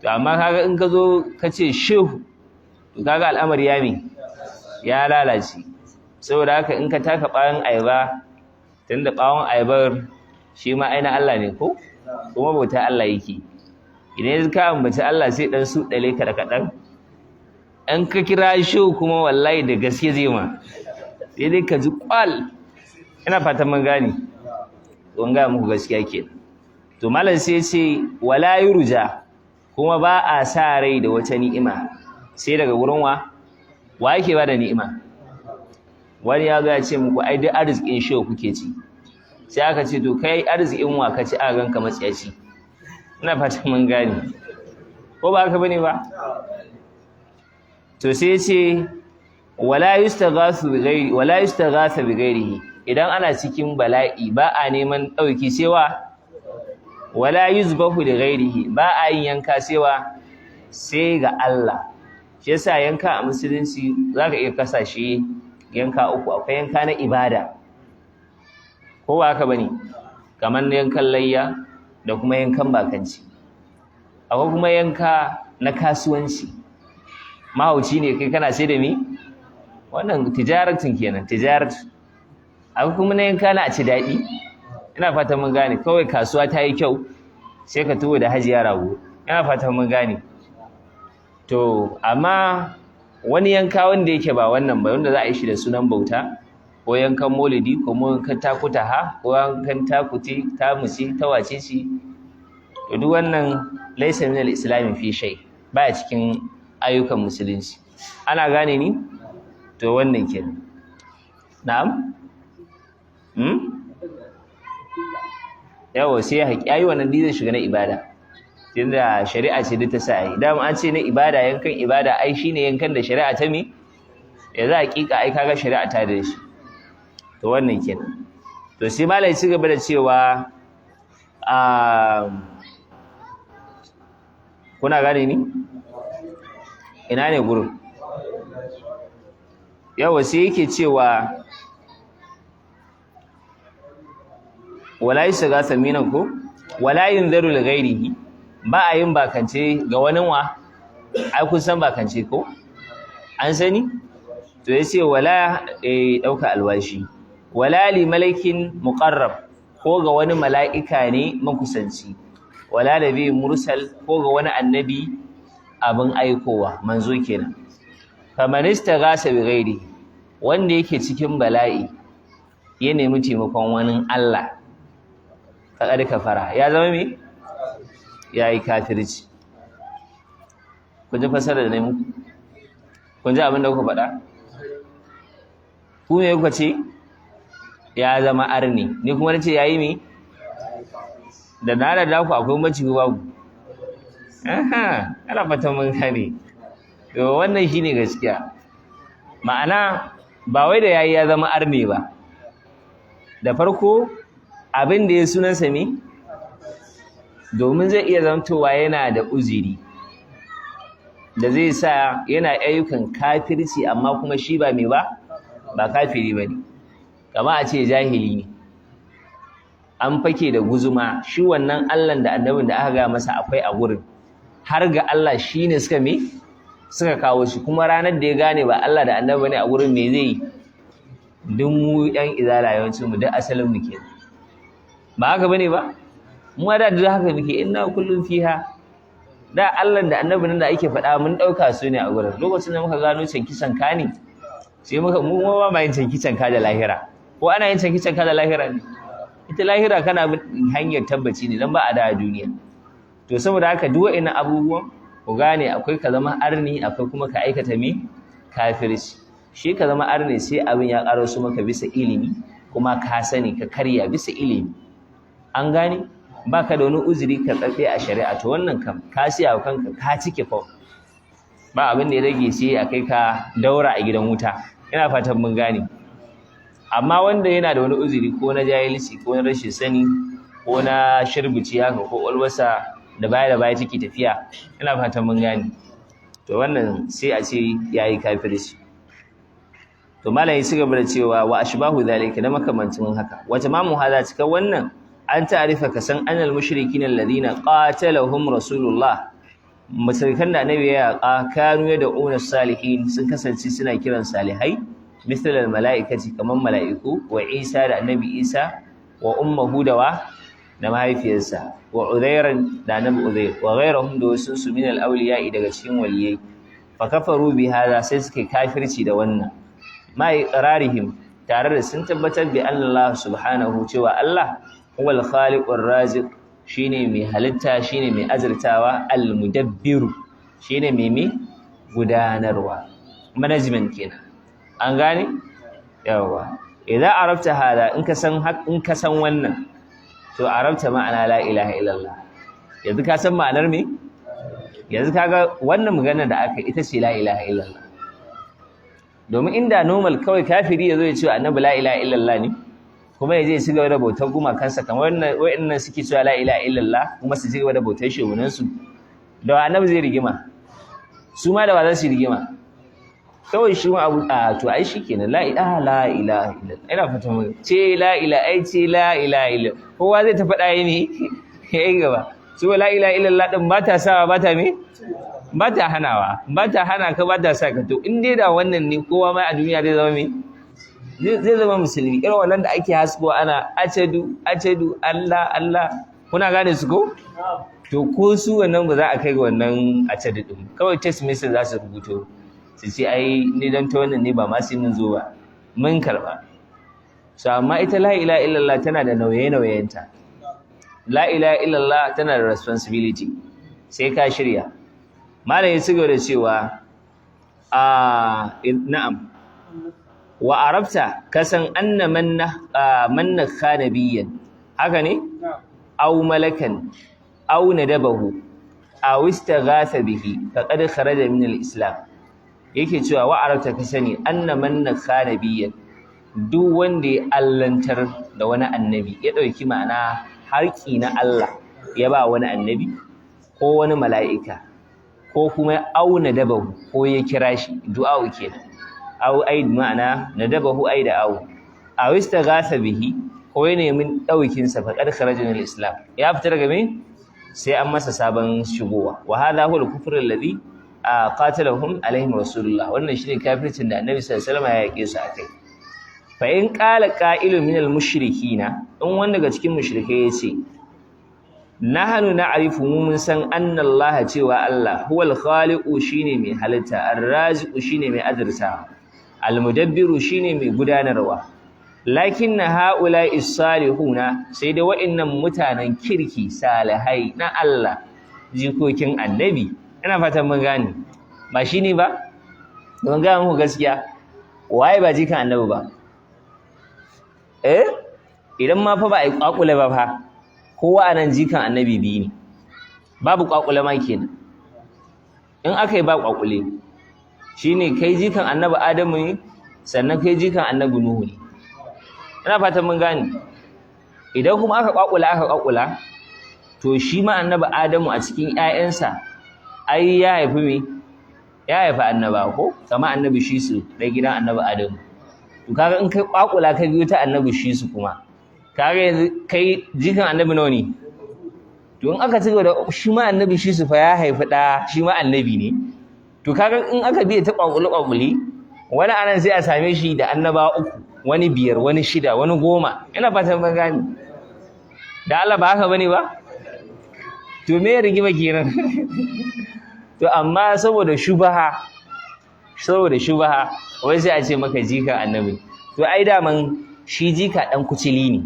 to amma kaga in ka zo ka ce shehu to kaga al'amari ya me ya lalace saboda haka in ka taka bayan ayaba tunda bawon ayabar shi ma aina Allah ne ko kuma bauta Allah yake idan ka ambaci Allah sai dan su dale ka da kadan an ka kira shi kuma wallahi da gaske zai ma sai dai ka ji kwal ina fatan mun gane don ga muku gaskiya kenan to malam sai ce wala yurja kuma ba a sa rai da wata ni'ima sai daga gurin wa yake ba da ni'ima wani ya zo ya ce muku ai duk arzikin shi kuke ci sai aka ce to kai arzikin wa ka ci a ganka matsiyaci ina fatan mun gane ko ba haka bane ba to sai ce wala yustaghathu bi ghairihi idan ana cikin bala'i ba a neman dauki sewa wala yuzbahu li ghairihi ba a yin yanka sewa sai ga Allah shi yasa yanka a musulunci zaka iya kasashe yanka uku akwai yanka na ibada ko ba haka bane kamar yankan layya da kuma yankan bakanci akwai kuma yanka na kasuwanci mahauci ne kai kana sai da mi wannan tijaratin kenan tijaratu akwai kuma na yanka na a ci daɗi ina fatan mun gane kawai kasuwa ta yi kyau sai ka tuwo da hajiya rago ina fatan mun gane to amma wani yanka wanda yake ba wannan ba wanda za a yi shi da sunan bauta ko yankan maulidi ko yankan takutaha ko yankan takuti tamusi tawaceci to duk wannan laysa min al-islam fi shay baya cikin ayyukan musulunci ana gane ni to wannan kenan na'am yawo sai haƙi ayi wannan dizin shiga na ibada tunda shari'a ce da ta sa ai dama an ce na ibada yankan ibada ai shine yankan da shari'a ta mi ya za hakika ai kaga shari'a ta da shi to wannan kenan to sai malai ci gaba da cewa kuna gane ni ina ne gurin yawa sai yake cewa wala yusgasa minan ko wala yunzaru li ghairihi ba a yin bakance ga wani wa ai kun san bakance ko an sani to yace wala dauka alwashi wala li malakin muqarrab ko ga wani mala'ika ne makusanci wala nabi mursal ko ga wani annabi abin aikowa manzo kenan faman istaghasa bi ghairi wanda yake cikin bala'i ya nemi taimakon wani Allah faqad kafara ya zama me yayi kafirci kun ji fasara da ne muku kun ji abin da kuka faɗa ku me kuka ce ya zama arni ni kuma nace yayi me da na da ku akwai maci babu ana fatan mun gane to wannan shine gaskiya ma'ana ba wai da yayi ya zama arni ba da farko abin da ya sunansa me domin zai iya zantowa yana da uziri da zai sa yana ayyukan kafirci amma kuma shi ba me ba kafiri bane kama a ce jahili ne an fake da guzuma shi wannan Allah da annabin da aka ga masa akwai a gurin har ga Allah shine suka kawo shi kuma ranar da ya gane ba Allah da annabi ne a gurin me zai yi duk mu ɗan izala yawancin mu duk asalin mu kenan ba haka bane ba mu da duk haka muke inna kullum fiha da Allah da annabi nan da ake faɗa mun ɗauka su ne a gurin lokacin da muka gano canki canka ne sai mu ba ma yin canki canka da lahira ko ana yin canki canka da lahira ne ita lahira kana hanyar tabbaci ne dan ba a da duniya to saboda haka duk wa'annan abubuwan ku gane akwai ka zama arni akwai kuma ka aikata me kafirci shi ka zama arni sai abin ya karo su maka bisa ilimi kuma ka sani ka karya bisa ilimi an gane baka da wani uzuri ka tsatse a shari'a to wannan kam ka siya kanka ka cike fa ba abin da ya rage sai a kai ka daura a gidan wuta ina fatan mun gane amma wanda yana da wani uzuri ko na jahilci ko na rashin sani ko na shirbici haka ko walwasa da baya take tafiya ina fatan mun gane to wannan sai a ce yayi kafirci to malai su gaba da cewa wa ashbahu zalika da makamancin haka wa tamamu hada cikin wannan an ta'rifa ka san annal mushrikin alladhina qatalahum rasulullah mushrikan da annabi ya kanu da una salihin sun kasance suna kiran salihai مثل الملائكة كمان ملائكة وعيسى دا النبي عيسى وأمه دوا نما هي فيسا وعذير دا نبي عذير وغيرهم دوسوس من الأولياء إذا كشين وليي فكفروا بهذا سيسك كافرتي دا ونا ما إقرارهم تعرض سنتبتت بأن الله سبحانه وتعالى الله هو الخالق الرازق شيني مي هلتا شيني مي أزرتاوا المدبر شيني مي غدانروا management kenan an gane yawa idan arabta hada in ka san wannan to arabta ma'ana la ilaha illallah yanzu ka san ma'anar me yanzu kaga wannan magana da aka ita ce la ilaha illallah domin inda normal kawai kafiri yazo ya ce annabi la ilaha illallah ne kuma yaje su gaba da bautar gumakansa kamar wayannan suke cewa la ilaha illallah kuma su ci gaba da bautar shehunan su da annabi zai rigima su ma da ba za su rigima kawai shi ma abu to ai shikenan la ilaha illallah ina fata mun ce la ilaha illa kowa zai ta faɗa ne yayi gaba so la ilaha illallah din ba ta sawa ba ta me ba ta hanawa ba ta hana ka ba ta sa ka to in dai da wannan ne kowa mai a duniya zai zama me zai zama musulmi irin wannan da ake hasbo ana acadu Allah kuna gane su ko to ko su wannan ba za a kai ga wannan acadu din kawai text message za su rubuto su ce ai ni dan ta wannan ne ba ma sai mun zo ba mun karba so amma ita la ilaha illallah tana da nauye-nauyenta. La ilaha illallah tana da responsibility sai ka shirya. Malam ya cigaba da cewa na'am wa arabta kasan anna man khana nabiyyan haka ne aw malakan aw nadabahu aw istaghatha bihi faqad kharaja min al-islam. Yake cewa wa arabta ka sani anna man khana nabiyyan duk wanda ya allantar da wani annabi ya dauki ma'ana harki na Allah ya ba wani annabi ko wani mala'ika ko kuma auna dabahu ko ya kira shi du'a'u kenan aw aid ma'ana nadabahu aid aw istaghatha bihi ko ya nemi daukin sa faqad kharaja min al-islam ya fita daga me sai an masa sabon shigowa. Wa hadha huwa al-kufr alladhi qatalahum alaihim rasulullah. Wannan shine kafircin da annabi sallallahu alaihi wasallam ya yake su akai. Fa in qala qa'ilun min al-mushrikina, in wanda daga cikin mushrikai yace nahnu na'rifu mun san anna Allah cewa Allah huwal khaliqu shine mai halitta, ar-raziqu shine mai azurta, al-mudabbiru shine mai gudanarwa. Lakinna haula'i salihuna, sai da wa'annan mutanen kirki salihai na Allah jikokin annabi. Ina fatan mun gane ba shine ba don ga muku gaskiya waye ba jikan annabi ba idan ma fa ba ai kwakule ba fa kowa anan jikan annabi biyu ne babu kwakule ma kenan. In aka yi ba kwakule shine kai jikan annabi Adamu ne sannan kai jikan annabi Nuhu ne. Ina fatan mun gane idan kuma aka kwakula to shi ma annabi Adamu a cikin ƴaƴansa ai ya haifi me ya haifi annaba ko kama annabi Shisu da gidan annabi Adamu. To kaga in kai kwakula ka biyo ta annabi Shisu kuma kaga yanzu kai jikan annabi nawa ne? To in aka cigaba da shi ma annabi Shisu fa ya haifi da shi ma annabi ne. To kaga in aka biye ta kwakuli wani anan sai a same shi da annaba 3 wani 5 wani 6 wani 10. Ina fatan ban gani da Allah ba haka bane ba? To me rigima kenan? To amma saboda shubaha wai sai a ce maka jika annabi. To ai daman shi jika dan kucili ne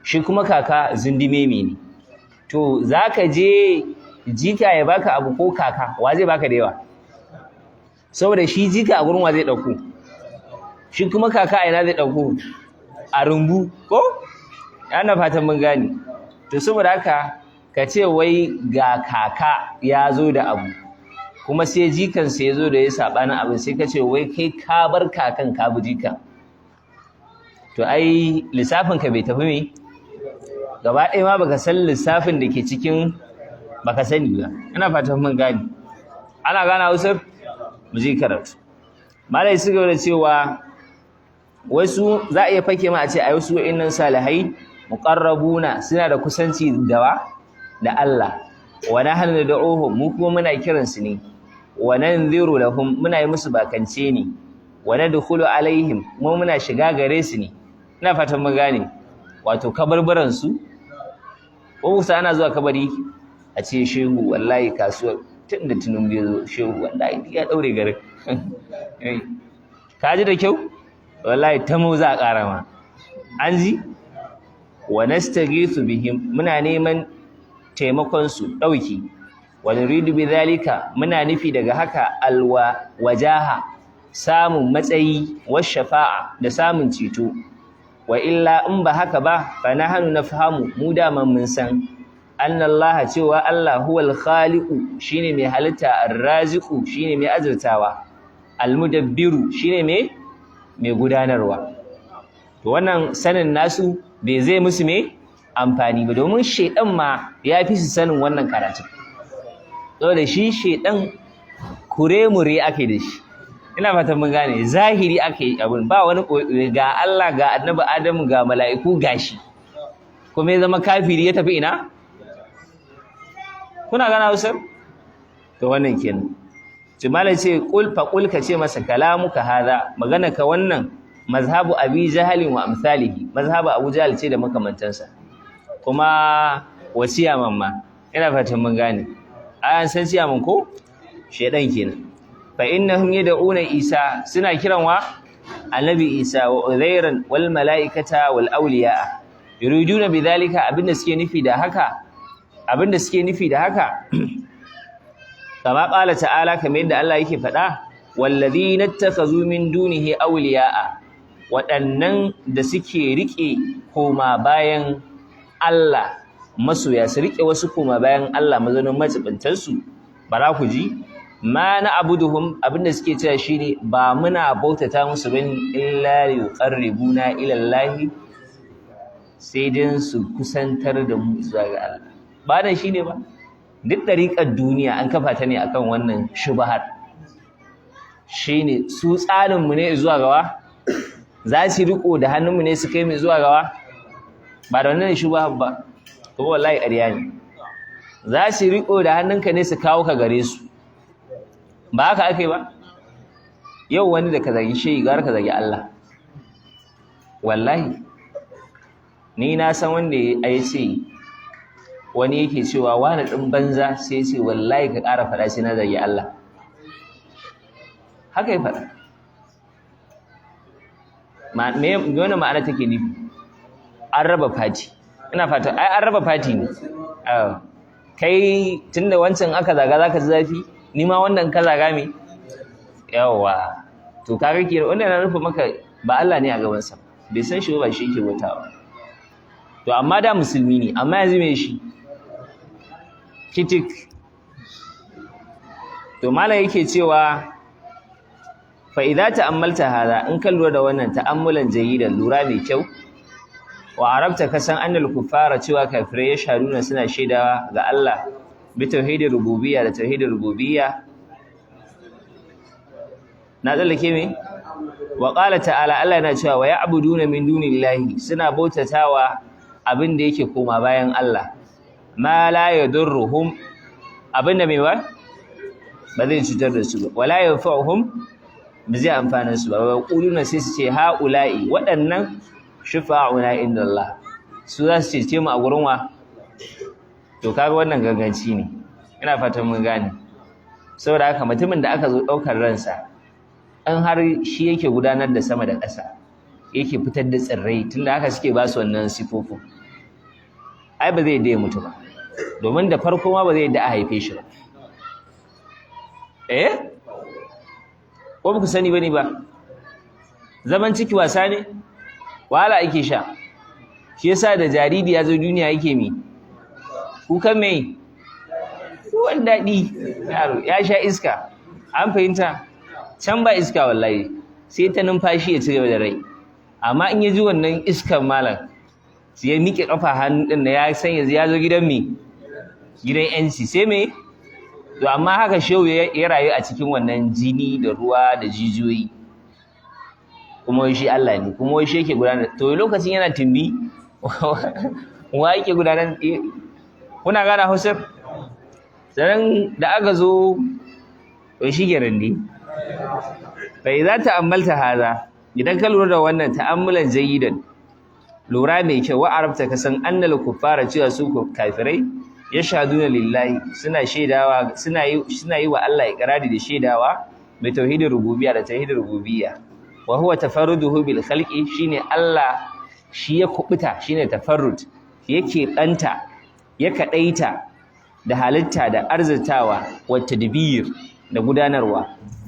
shi kuma kaka zundumeme ne. To zaka je jika ya baka abu ko kaka wa zai baka da yawa? Saboda shi jika a gurin wa zai dauko shi kuma kaka a ina zai dauko a rumbu ko? Ana fatan mun gane. To saboda haka ka ce wai ga kaka ya zo da abu kuma sai jikansa ya zo da ya saɓanin abin sai ka ce wai kai ka bar kakan ka bi jikan. To ai lissafinka bai tafi me gaba ɗaya ma baka san lissafin da ke cikin baka sani ba. Ina fatan mun gane. Ana gane Hausar mu je karatu. Malai su gaba da cewa wasu za a iya fake ma a ce ai wasu wa'innan salihai muqarrabuna suna da kusanci da Allah wa nahnu nad'uhum mu kuma muna kiransu ne wa nanziru lahum muna yi musu bakance ne wa nadkhulu alaihim mu muna shiga gare su ne. Ina fatan mun gane wato kabarbaran su ko kusa ana zuwa kabari a ce shehu wallahi kasuwar tunda tunun bai zo shehu wallahi ya daure garin ka ji da kyau wallahi ta mu za a ƙara ma an ji wa nastaghithu bihim muna neman taimakon su dauki wa nuridu bidhalika muna nufi daga haka wajaha samun matsayi was shafa'a da samun ceto. Wa illa in ba haka ba fa nahnu nafhamu mu da mun san annallaha cewa Allah huwal khaliqu shine mai halitta ar-raziqu shine mai azurtawa al-mudabbiru shine mai gudanarwa. To wannan sanin nasu bai zai musu amfani ba domin shedan ma ya fi su sanin wannan karatu. Saboda shi shedan kure-mure ake da shi. Ina fatan mun gane zahiri ake abun ba wani ga Allah ga Annabi Adamu ga mala'iku gashi. Kuma ya zama kafiri ya tafi ina? Kuna gana Hausar? To wannan kenan. Jimala ce qul ka ce masa kalamuka hada magana ka wannan mazhabu Abi Jahl wa amsalihi mazhabu Abu Jahl ce da makamantansa. Kuma wasiya mamma ina fatan mun gane ayan san siya mun ko shedan kenan fa innahum yad'una Isa suna kiran wa annabi Isa wa Uzairan wal mala'ikata wal awliya yuriduna bidhalika abinda suke nufi da haka kama qala ta'ala kamar yadda Allah yake faɗa wallazina ittakhadhu min dunihi awliya waɗannan da suke rike koma bayan Allah masoya su rike wasu koma bayan Allah mazanin matsibintansu bara ku ji ma na abuduhum abinda suke cewa shine ba muna bautata musu bane illa yuqarribuna ila Allah sai dan su kusantar da mu zuwa ga Allah ba dan shine ba duk dariƙar duniya an kafa ta ne akan wannan shubhar shine su tsarin mu ne zuwa gawa za su riko da hannun mu ne su kai mu zuwa gawa ba da wannan shubhar ba to wallahi ƙarya ne za su riko da hannunka ne su kawo ka gare su ba haka ake ba yau wani da ka zagi shi gar ka zagi Allah wallahi ni na san wanda ya ce wani yake cewa wani ɗin banza sai ce wallahi ka ƙara faɗa sai na zagi Allah haka ya faɗa me wani ma'ana take nufi an raba fati ina fata ai an raba fati ne kai tunda wancan aka zaga zaka ji zafi ni ma wannan ka zaga me yawa to kaga ke wannan na rufe maka ba Allah ne a gaban sa bai san shi ba shi yake watawa to amma da musulmi ne amma yanzu me shi kitik to malai yake cewa fa idza ta'ammalta hada in ka lura da wannan ta'ammulan jayyidan lura mai kyau wa arabta kasan annal kuffara cewa kafirai ya shaduna suna shaidawa ga Allah bi tauhidir rububiyya da tauhidir rububiyya na tsallake me wa qala ta'ala Allah yana cewa wa ya'buduna min dunillahi suna bautatawa abin da yake koma bayan Allah ma la yadurruhum abinda mai ba zai cutar da su ba wala yanfa'uhum ba zai amfana su ba wa quluna sai su ce haula'i waɗannan shufa'una inda Allah su za su cece mu a gurin wa to kaga wannan ganganci ne ina fatan mun gane saboda haka mutumin da aka zo daukar ransa an har shi yake gudanar da sama da ƙasa yake fitar da tsirrai tunda haka suke ba su wannan sifofin ai ba zai dai mutu ba domin da farko ma ba zai da a haife shi ba ko ba ku sani bane ba zaman ciki wasa ne wahala ake sha shi yasa da jariri ya zo duniya yake mi kukan mai kuwan daɗi yaro ya sha iska an fahimta can ba iska wallahi sai ta numfashi ya ci gaba da rai amma in ya ji wannan iskan malam sai ya miƙe ƙafa hannu ɗin da ya sanya ya zo gidan mi gidan yanci sai me to amma haka shehu ya rayu a cikin wannan jini da ruwa da jijiyoyi kuma shi Allah ne kuma shi yake gudanar to lokacin yana timbi wa yake gudanar kuna gane Hausa sanan da aka zo to shi geran ne bai za ta ammalta haza idan ka lura da wannan ta'ammulan jayyidan lura mai kyau wa arabta ka san annal kuffara cewa su kafirai yashhaduna lillahi suna shaidawa suna yi wa Allah ikrari da shaidawa mai tauhidin rububiyya da tauhidin rububiyya wa huwa tafarruduhu bil khalqi shine Allah shi ya kubuta shine tafarrud yake danta ya kadaita da halitta da arzitawa wa tadbir da gudanarwa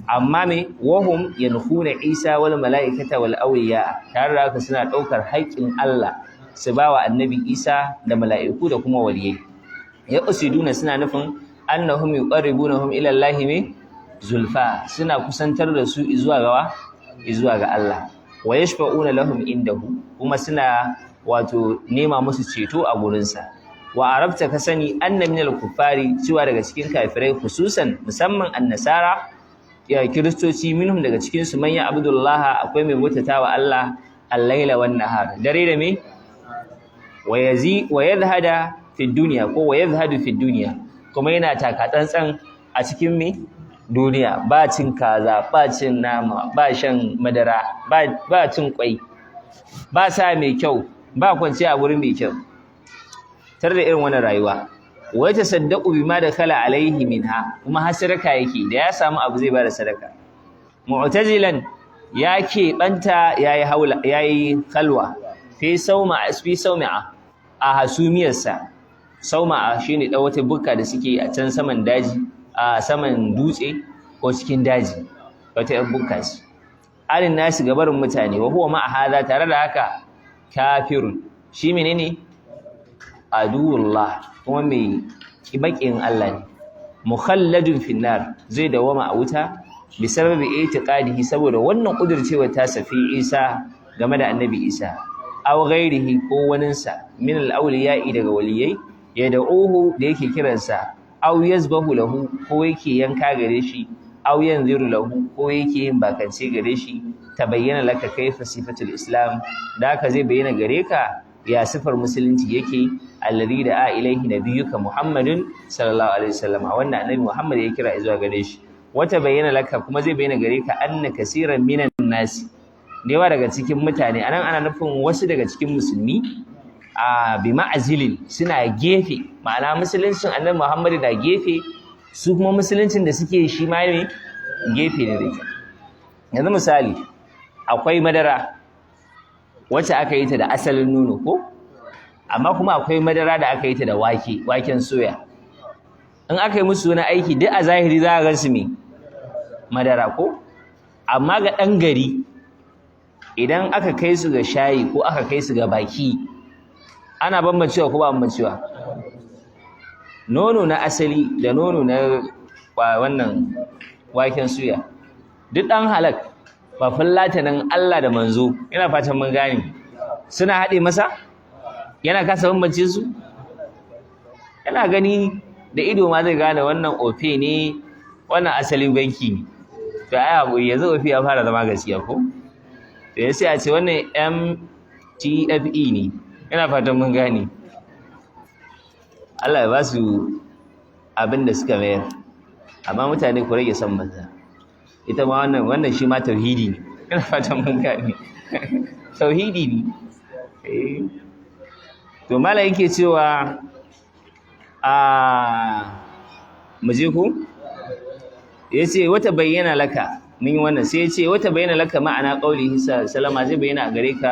amma me wahum yanhuna Isa wal malaikata wal awliya tare da haka suna daukar haƙin Allah su bawa annabi Isa da mala'iku da kuma waliyai ya usiduna suna nufin annahum yuqarribunahum ila Allah me zulfa suna kusantar da su zuwa ga Allah wa yashfa'una lahum indahu kuma suna wato nema musu ceto a gurinsa wa arabta ka sani anna minal kuffari cewa daga cikin kafirai khususan musamman annasara ya kiristoci minhum daga cikin su manya abdullah akwai mai bautatawa Allah al-laila wan nahar dare da me wa yadhhada fi dunya ko wa yadhhadu fi dunya kuma yana taka tsantsan a cikin me duniya ba cin kaza ba cin nama ba shan madara ba cin kwai ba sa mai kyau ba kwanciya a wurin mai kyau tar da irin wannan rayuwa wai ta saddaqu bima da kala alaihi minha kuma har sadaka yake da ya samu abu zai bada sadaka mu'tazilan ya keɓanta yayi kalwa fi sauma'a a hasumiyarsa. Sauma'a shine da wata bukka da suke a can saman daji, a saman dutse ko cikin daji, wata yar bukka ce. Alin nasi gabarin mutane, wa huwa ma'a hada, tare da haka kafirun, shi menene aduwullah, kuma mai kibakin Allah ne, mukhalladun finnar, zai dawama a wuta bi sababi itiqadihi, saboda wannan kudircewa ta safi Isa game da Annabi Isa, aw ghairihi ko waninsa min al-awliya'i daga waliyai, yad'uhu da yake kiransa, aw yazbahu lahu ko yake yanka gare shi, aw yanziru lahu ko yake yin bakance gare shi, tabayyana laka kayfa sifatul islam, da haka zai bayyana gare ka ya sifar musulunci yake, alladhi da'a ilaihi nabiyyuka Muhammadun sallallahu alaihi wasallam, wanda Annabi Muhammad ya kira zuwa gare shi. Wata bayyana laka, kuma zai bayyana gare ka anna kaseeran minan nasi, yawa daga cikin mutane, anan ana nufin wasu daga cikin musulmi, a bi ma'azilin, suna gefe, ma'ana musuluncin Annabi Muhammad da gefe, su kuma musuluncin da suke shi ma ne gefe ne da ke. Yanzu misali, akwai madara wacce aka yi ta da asalin nono ko, amma kuma akwai madara da aka yi ta da waken soya. In aka yi musu wani aiki duk a zahiri za a ga su me madara ko, amma ga ɗan gari idan aka kai su ga shayi ko aka kai su ga baki, ana bambancewa ko ba bambancewa? Nono na asali da nono na wannan waken suya duk ɗan halak, ba fullatanin Allah da manzo, ina fatan mun gane, suna haɗe masa, yana kasa bambance su, yana gani da ido ma zai gane wannan ofe ne, wannan asalin banki ne. To ai haƙuri, yanzu ofe ya fara zama gaskiya ko, to yanzu sai a ce wannan MTFE ne, ina fatan mun gane. Allah ya ba su abin da suka mayar, amma mutane ku rage son banza. Ita ma wannan shi ma tauhidi ne, ina fatan mun gane. Tauhidi ne. To mala yake cewa mu je ku, yace wata bayyana laka, mun yi wannan, sai yace wata bayyana laka ma'ana qaulihi sallama, zai bayyana a gare ka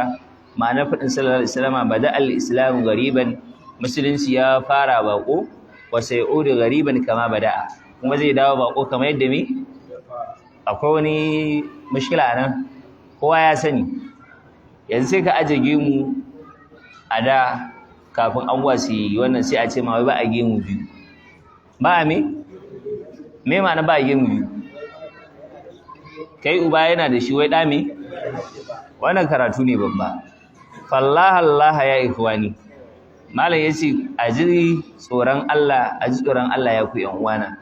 ma'anar fadin sallallahu alaihi wasallama, bada al-islamu gariban, musulunci ya fara bako, wa sayudu gariban kama bada'a, kuma zai dawo bako kamar yadda me. Akwai wani mushkila nan, kowa ya sani, yanzu sai ka aje gemu a da kafin an wasi wannan, sai a ce ma wai ba a gemu biyu, ba a me ma'ana ba a gemu biyu? Kai uba yana da shi wai ɗa me? Wannan karatu ne babba. Fallaha Allah ya ikhwani, malam yace a ji tsoron Allah ya ku yan uwana.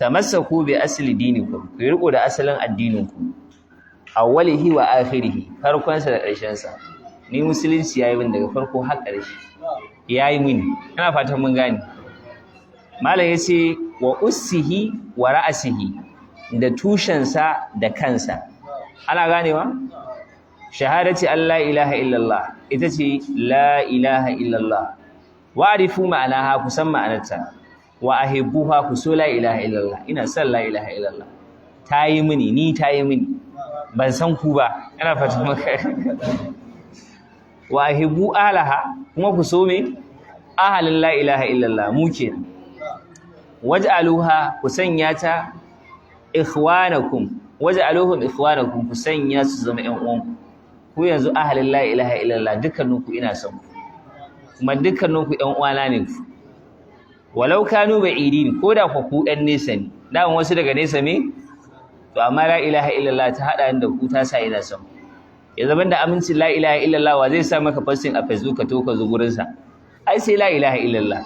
Tamassaku bi asli dinikum, ku riko da asalin addininku, awwalihi wa akhirihi, farkon sa da ƙarshen sa. Ni musulunci yayi min daga farko har ƙarshe, yayi mini, ina fatan mun gane. Malam yace wa ussihi wa ra'sihi, da tushen sa da kansa, ana ganewa? Shahadati Allah ilaha illallah, ita ce la ilaha illallah, wa arifu ma'anaha, kusan ma'anarta, wa ahibbuha, ku so la ilaha illallah, ina son la ilaha illallah, ta yi mini, ni ta yi mini, ban san ku ba, ina fatan maka. Wa ahibbu alaha, kuma ku so me ahalin la ilaha illallah, mu kenan. Waj'aluha, ku sanya ta ikhwanakum, waj'aluhum ikhwanakum, ku sanya su zama ƴan uwanku. Ku yanzu ahalin la ilaha illallah, dukkaninku ina son ku, kuma dukkaninku ƴan uwana ne ku. Walau kanu ba'idin, ko da ku ɗan nesa ne, daman wasu daga nesa me, to amma la ilaha illallah ta haɗa da ku, ta sa ina son ku. Ya zama da amincin la ilaha illallah, wa zai sa maka posting a Facebook ka to ka zo gurin sa? Ai sai la ilaha illallah,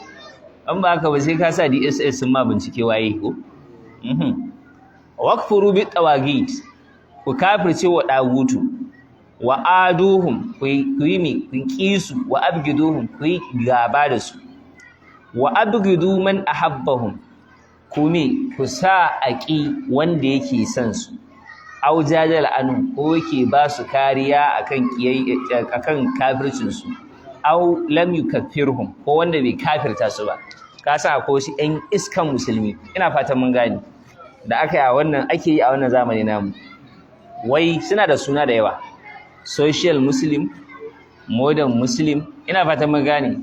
an ba haka ba sai ka sa DSS sun ma bincike waye ko. Waqfuru bi tawagit, ku kafirce wa dagutu, wa aduhum, ku yi mi, ku kisu, wa abgiduhum, ku yi gaba da su, wa abgidu man ahabbahum, ku sa aqi wanda yake son su, aw jadal anhum, ko yake ba su kariya akan kafircin su, aw lam yukaffirhum, ko wanda bai kafirta su ba. Ka san akwai wasu ƴan iskan musulmi, ina fatan mun gane, da ake yi a wannan zamani namu, wai suna da suna da yawa, social muslim, modern muslim, ina fatan mun gane,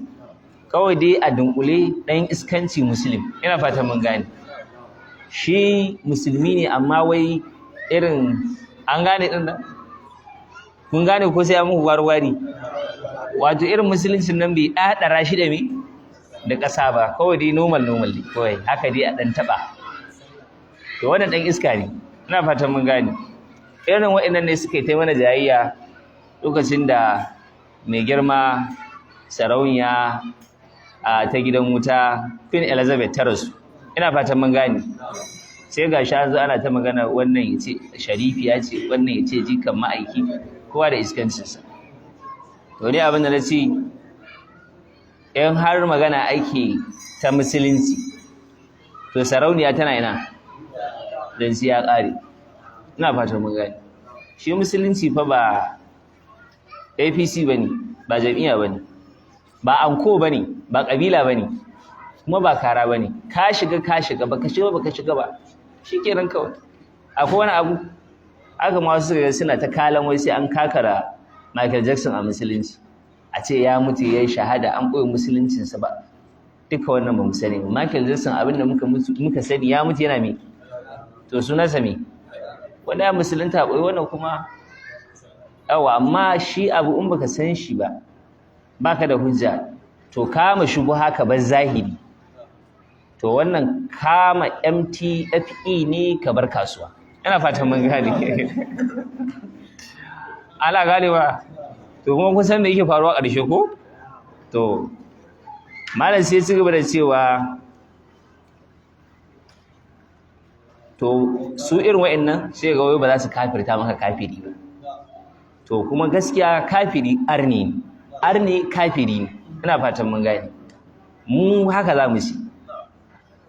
kawai dai a dunkule ɗan iskanci muslim, ina fatan mun gane. Shi musulmi ne amma wai irin an gane ɗin nan? Kun gane ko sai ya muku warwari? Wato irin musuluncin nan bai ɗaɗara shi da me da ƙasa ba, kawai dai normal ne kawai haka dai a ɗan taɓa. To wannan ɗan iska ne, ina fatan mun gane. Irin waɗannan ne suka yi ta mana jayayya lokacin da mai girma sarauniya ta gidan wuta Queen Elizabeth ta rasu, ina fatan mun gane. Sai ga shi an zo ana ta magana, wannan ya ce sharifiya ce, wannan ya ce jikan ma'aiki, kowa da iskancinsa. To ne abin da na ce, in har magana ake ta musulunci, to sarauniya tana ina don sai ya ƙare, ina fatan mun gane. Shi musulunci fa ba APC ba ne, ba jam'iyya ba ne, ba anko ba ne, ba ƙabila ba ne, kuma ba kara ba ne. Ka shiga ba ka shiga ba, shi kenan kawai. Akwai wani abu aka ma wasu suna ta kalan wai sai an kakara Michael Jackson a musulunci, a ce ya mutu ya yi shahada, an ɓoye musuluncinsa ba. Duka wannan ba mu sani. Michael Jackson abin da muka sani ya mutu yana me, to sunansa me, wanda ya musulunta ɓoye, wannan kuma yawa. Amma shi abu in baka san shi ba, baka da hujja, to kama shubu haka bar zahiri, to wannan kama MTFE ne ka bar kasuwa, ina fatan mun gane. Ala ganewa. To kuma kun san me yake faruwa ƙarshe ko? To malam sai ci gaba da cewa to su irin wa'annan sai ga wai ba za su kafirta maka kafiri ba. To kuma gaskiya kafiri arne kafiri ne, ina fatan mun gane. Mu haka za mu ci.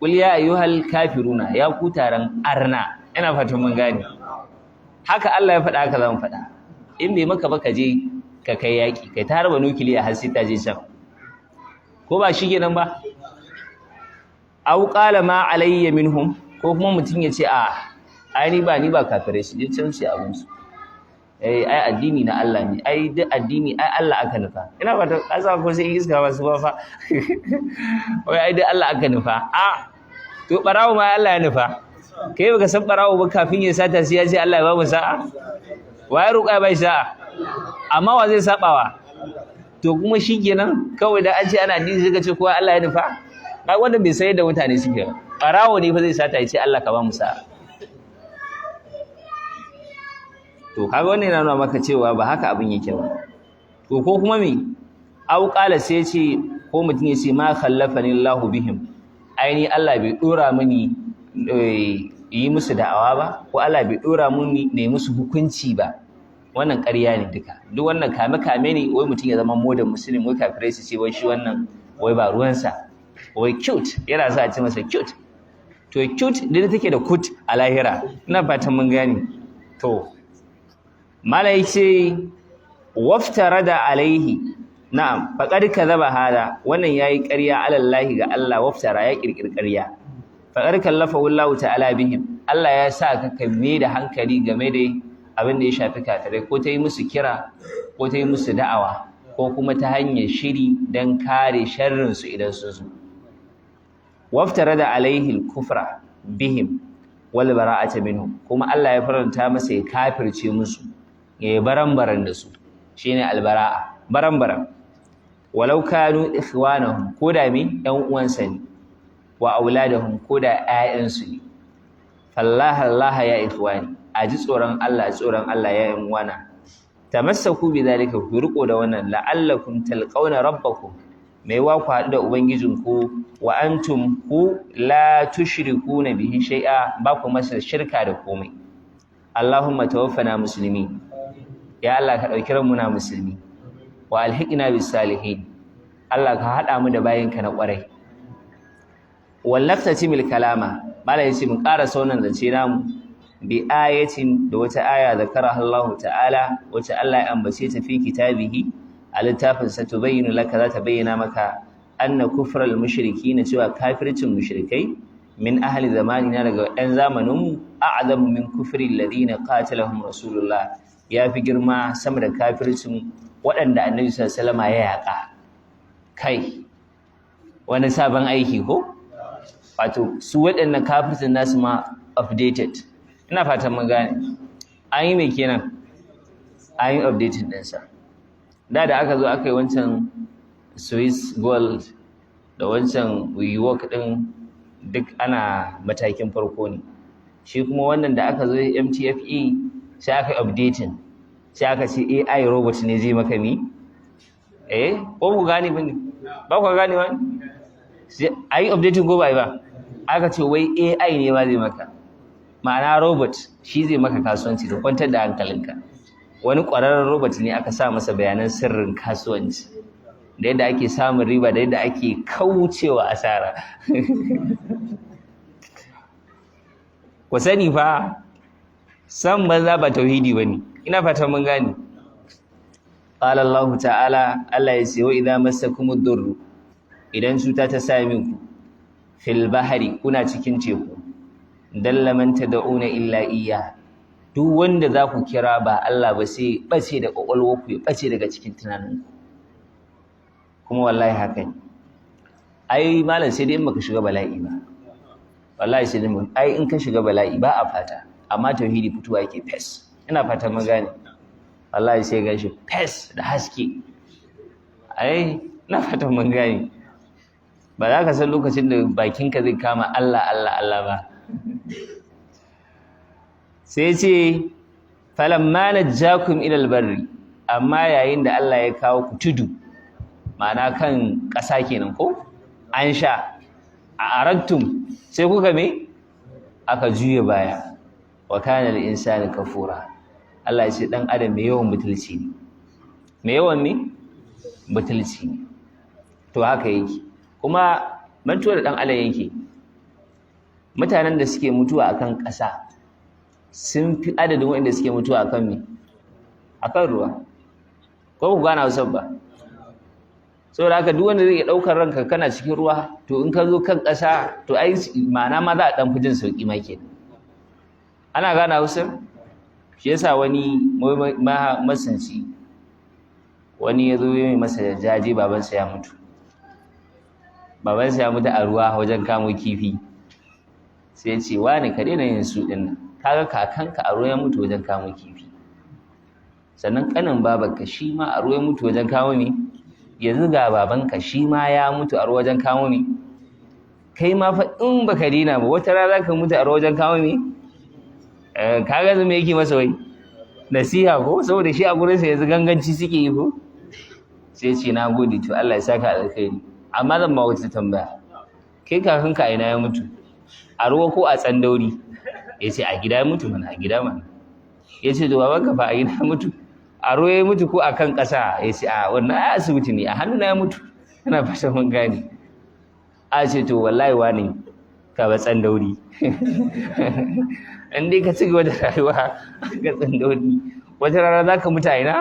Qul ya ayyuhal kafiruna, ya ku taron arna, ina fatan mun gane. Haka Allah ya faɗa, haka za mu faɗa. In bai maka ba ka je ka kai yaƙi, kai ta harba nukiliya har sai ta je can, ko ba shi kenan ba? Au qala ma alayya minhum, ko kuma mutum ya ce ai ni ba kafirai, su je can su abin su. Ai addini na Allah ne, ai duk addini ai Allah aka nufa. Ina ba ta kasa ko sai iska ba su ba fa. Wai ai duk Allah aka nufa. To barawo ma Allah ya nufa. Kai baka san barawo ba, kafin ya sata sai ya ce Allah ya ba mu sa'a. Waye roƙa bai sa'a? Amma wa zai sabawa? To kuma shikenan kawai da an ce ana addini sai ka ce kowa Allah ya nufa. Kai wanda bai sai da mutane suke ba. Barawo ne fa zai sata ya ce Allah ka ba mu sa'a. To kaga wannan yana nuna maka cewa ba haka abin yake ba. To ko kuma me? Au qala sai ce, ko mutum ya ce ma khallafani Allahu bihim. Aini Allah bai dora mini yi musu da'awa ba, ko Allah bai dora mini ne musu hukunci ba. Wannan ƙarya ne duka. Duk wannan kame ne, wai mutum ya zama modern muslim, wai kafirai su ce wai shi wannan wai ba ruwansa. Wai cute, yana sa a ce masa cute. To cute da take da kut a lahira. Ina fatan mun gane. To malai ce waftarada alaihi, na'am faqad kadhaba hada, wannan yayi ƙarya alallahi ga Allah, waftara ya kirkir ƙarya. Faqad kallafahu Allah ta'ala bihim, Allah ya sa ka kame da hankali game da abin da ya shafi kafirai, ko ta yi musu kira, ko ta yi musu da'awa, ko kuma ta hanyar shiri don kare sharrin su idan sun zo. Waftarada alaihi al-kufra bihim wal bara'ata minhum, kuma Allah ya faranta masa ya kafirce musu, ya yi baran-baran da su, shine albara'a, baran-baran. Walau kanu ikhwanahum, ko da me ƴan uwansa ne, wa auladahum, ko da ƴaƴansu ne. Fallaha Allah ya ikhwani, a ji tsoron Allah ya ƴan uwana. Tamassaku bi zalika, ku riko da wannan, la'allakum talqauna rabbakum, mai wa ku haɗu da ubangijinku, wa antum ku la tushrikuna bihi shay'a, ba ku masa shirka da komai. Allahumma tawaffana muslimin, ya Allah ka ɗauki ranmu na musulmi, wa alhiqna bis salihin, Allah ka haɗa mu da bayinka na ƙwarai. Wallafta timil kalama, mala yace mun ƙara saunan zance namu bi ayatin, da wata aya zakara Allah ta'ala, wacce Allah ya ambace ta fi kitabihi, a littafin sa, tubayyinu laka, za ta bayyana maka anna kufral mushrikin, cewa kafircin mushrikai min ahli zamanina daga ɗan zamaninmu a'zamu min kufri alladhina qatalahum rasulullah ya fi girma sama da kafircin waɗanda annabi sallallahu alaihi wasallam ya yaƙa kai wani sabon aiki ko wato su waɗannan kafircin nasu ma updated ina fatan mun gane an yi mai kenan an yi updated ɗinsa da aka zo aka yi wancan Swiss gold da wancan WeWork ɗin duk ana matakin farko ne shi kuma wannan da aka zo MTFE sai aka updating sai aka ce AI robot ne zai maka ni ko ku gane ba ne ba ku gane ba sai ai updating ko ba aka ce wai AI ne ba zai maka ma'ana robot shi zai maka kasuwanci da kwantar da hankalinka wani ƙwararren robot ne aka sa masa bayanan sirrin kasuwanci da yadda ake samun riba da yadda ake kaucewa asara ku sani fa san banza ba tauhidi bane ina fatan mun gane qala Allah ta'ala Allah ya ce wa idza massakumud durr idan cuta ta same ku fil bahri kuna cikin teku dalla man tad'una illa iyya duk wanda za ku kira ba Allah ba sai bace da kokolwarku ya bace daga cikin tunaninku kuma wallahi haka ne ai malam sai dai in baka shiga bala'i ba wallahi sai dai ai in ka shiga bala'i ba a fata amma tauhidi fituwa yake fes ina fata mun gane wallahi sai ga shi fes da haske ai ina fata mun gane ba za ka san lokacin da bakinka zai kama Allah Allah Allah ba sai ce falamma najjakum ila albarri amma yayin da Allah ya kawo ku tudu ma'ana kan ƙasa kenan ko an sha a arattum sai kuka me aka juye baya wa kana al-insanu kafura Allah ya ce dan adam mai yawan butulci ne mai yawan me butulci ne to haka yake kuma mantuwa da dan adam yake mutanen da suke mutuwa akan ƙasa sun fi adadin waɗanda suke mutuwa akan me akan ruwa ko ku gana wasan ba saboda haka duk wanda zai iya ɗaukar ranka kana cikin ruwa to in ka zo kan ƙasa to ai ma'ana ma za a ɗan fi jin sauƙi ma kenan ana gana wasan shi yasa wani masanci wani ya zo ya yi masa jaje babansa ya mutu a ruwa wajen kamo kifi sai ya ce wani ka daina yin su ɗin nan kaga kakanka a ruwa ya mutu wajen kamo kifi sannan ƙanin babanka shi ma a ruwa ya mutu wajen kamo me yanzu ga babanka shi ma ya mutu a ruwa wajen kamo me kai ma fa in baka daina ba wata rana ka mutu a ruwa wajen kamo me kaga zama yake masa wai nasiha ko saboda shi a gurinsa yanzu ganganci suke yi ko sai ce na gode to Allah ya saka alkhairi amma zan ma wata tambaya kai kakanka a ina ya mutu a ruwa ko a tsandauri ya ce a gida ya mutu mana a gida mana ya ce to babanka fa a gida ya mutu a ruwa ya mutu ko a kan ƙasa ya ce a wannan ai asibiti ne a hannuna ya mutu yana fata mun gane a ce to wallahi wani ka ba tsandauri in dai ka ci gaba da rayuwa ga tsandauri wata rana za ka mutu a ina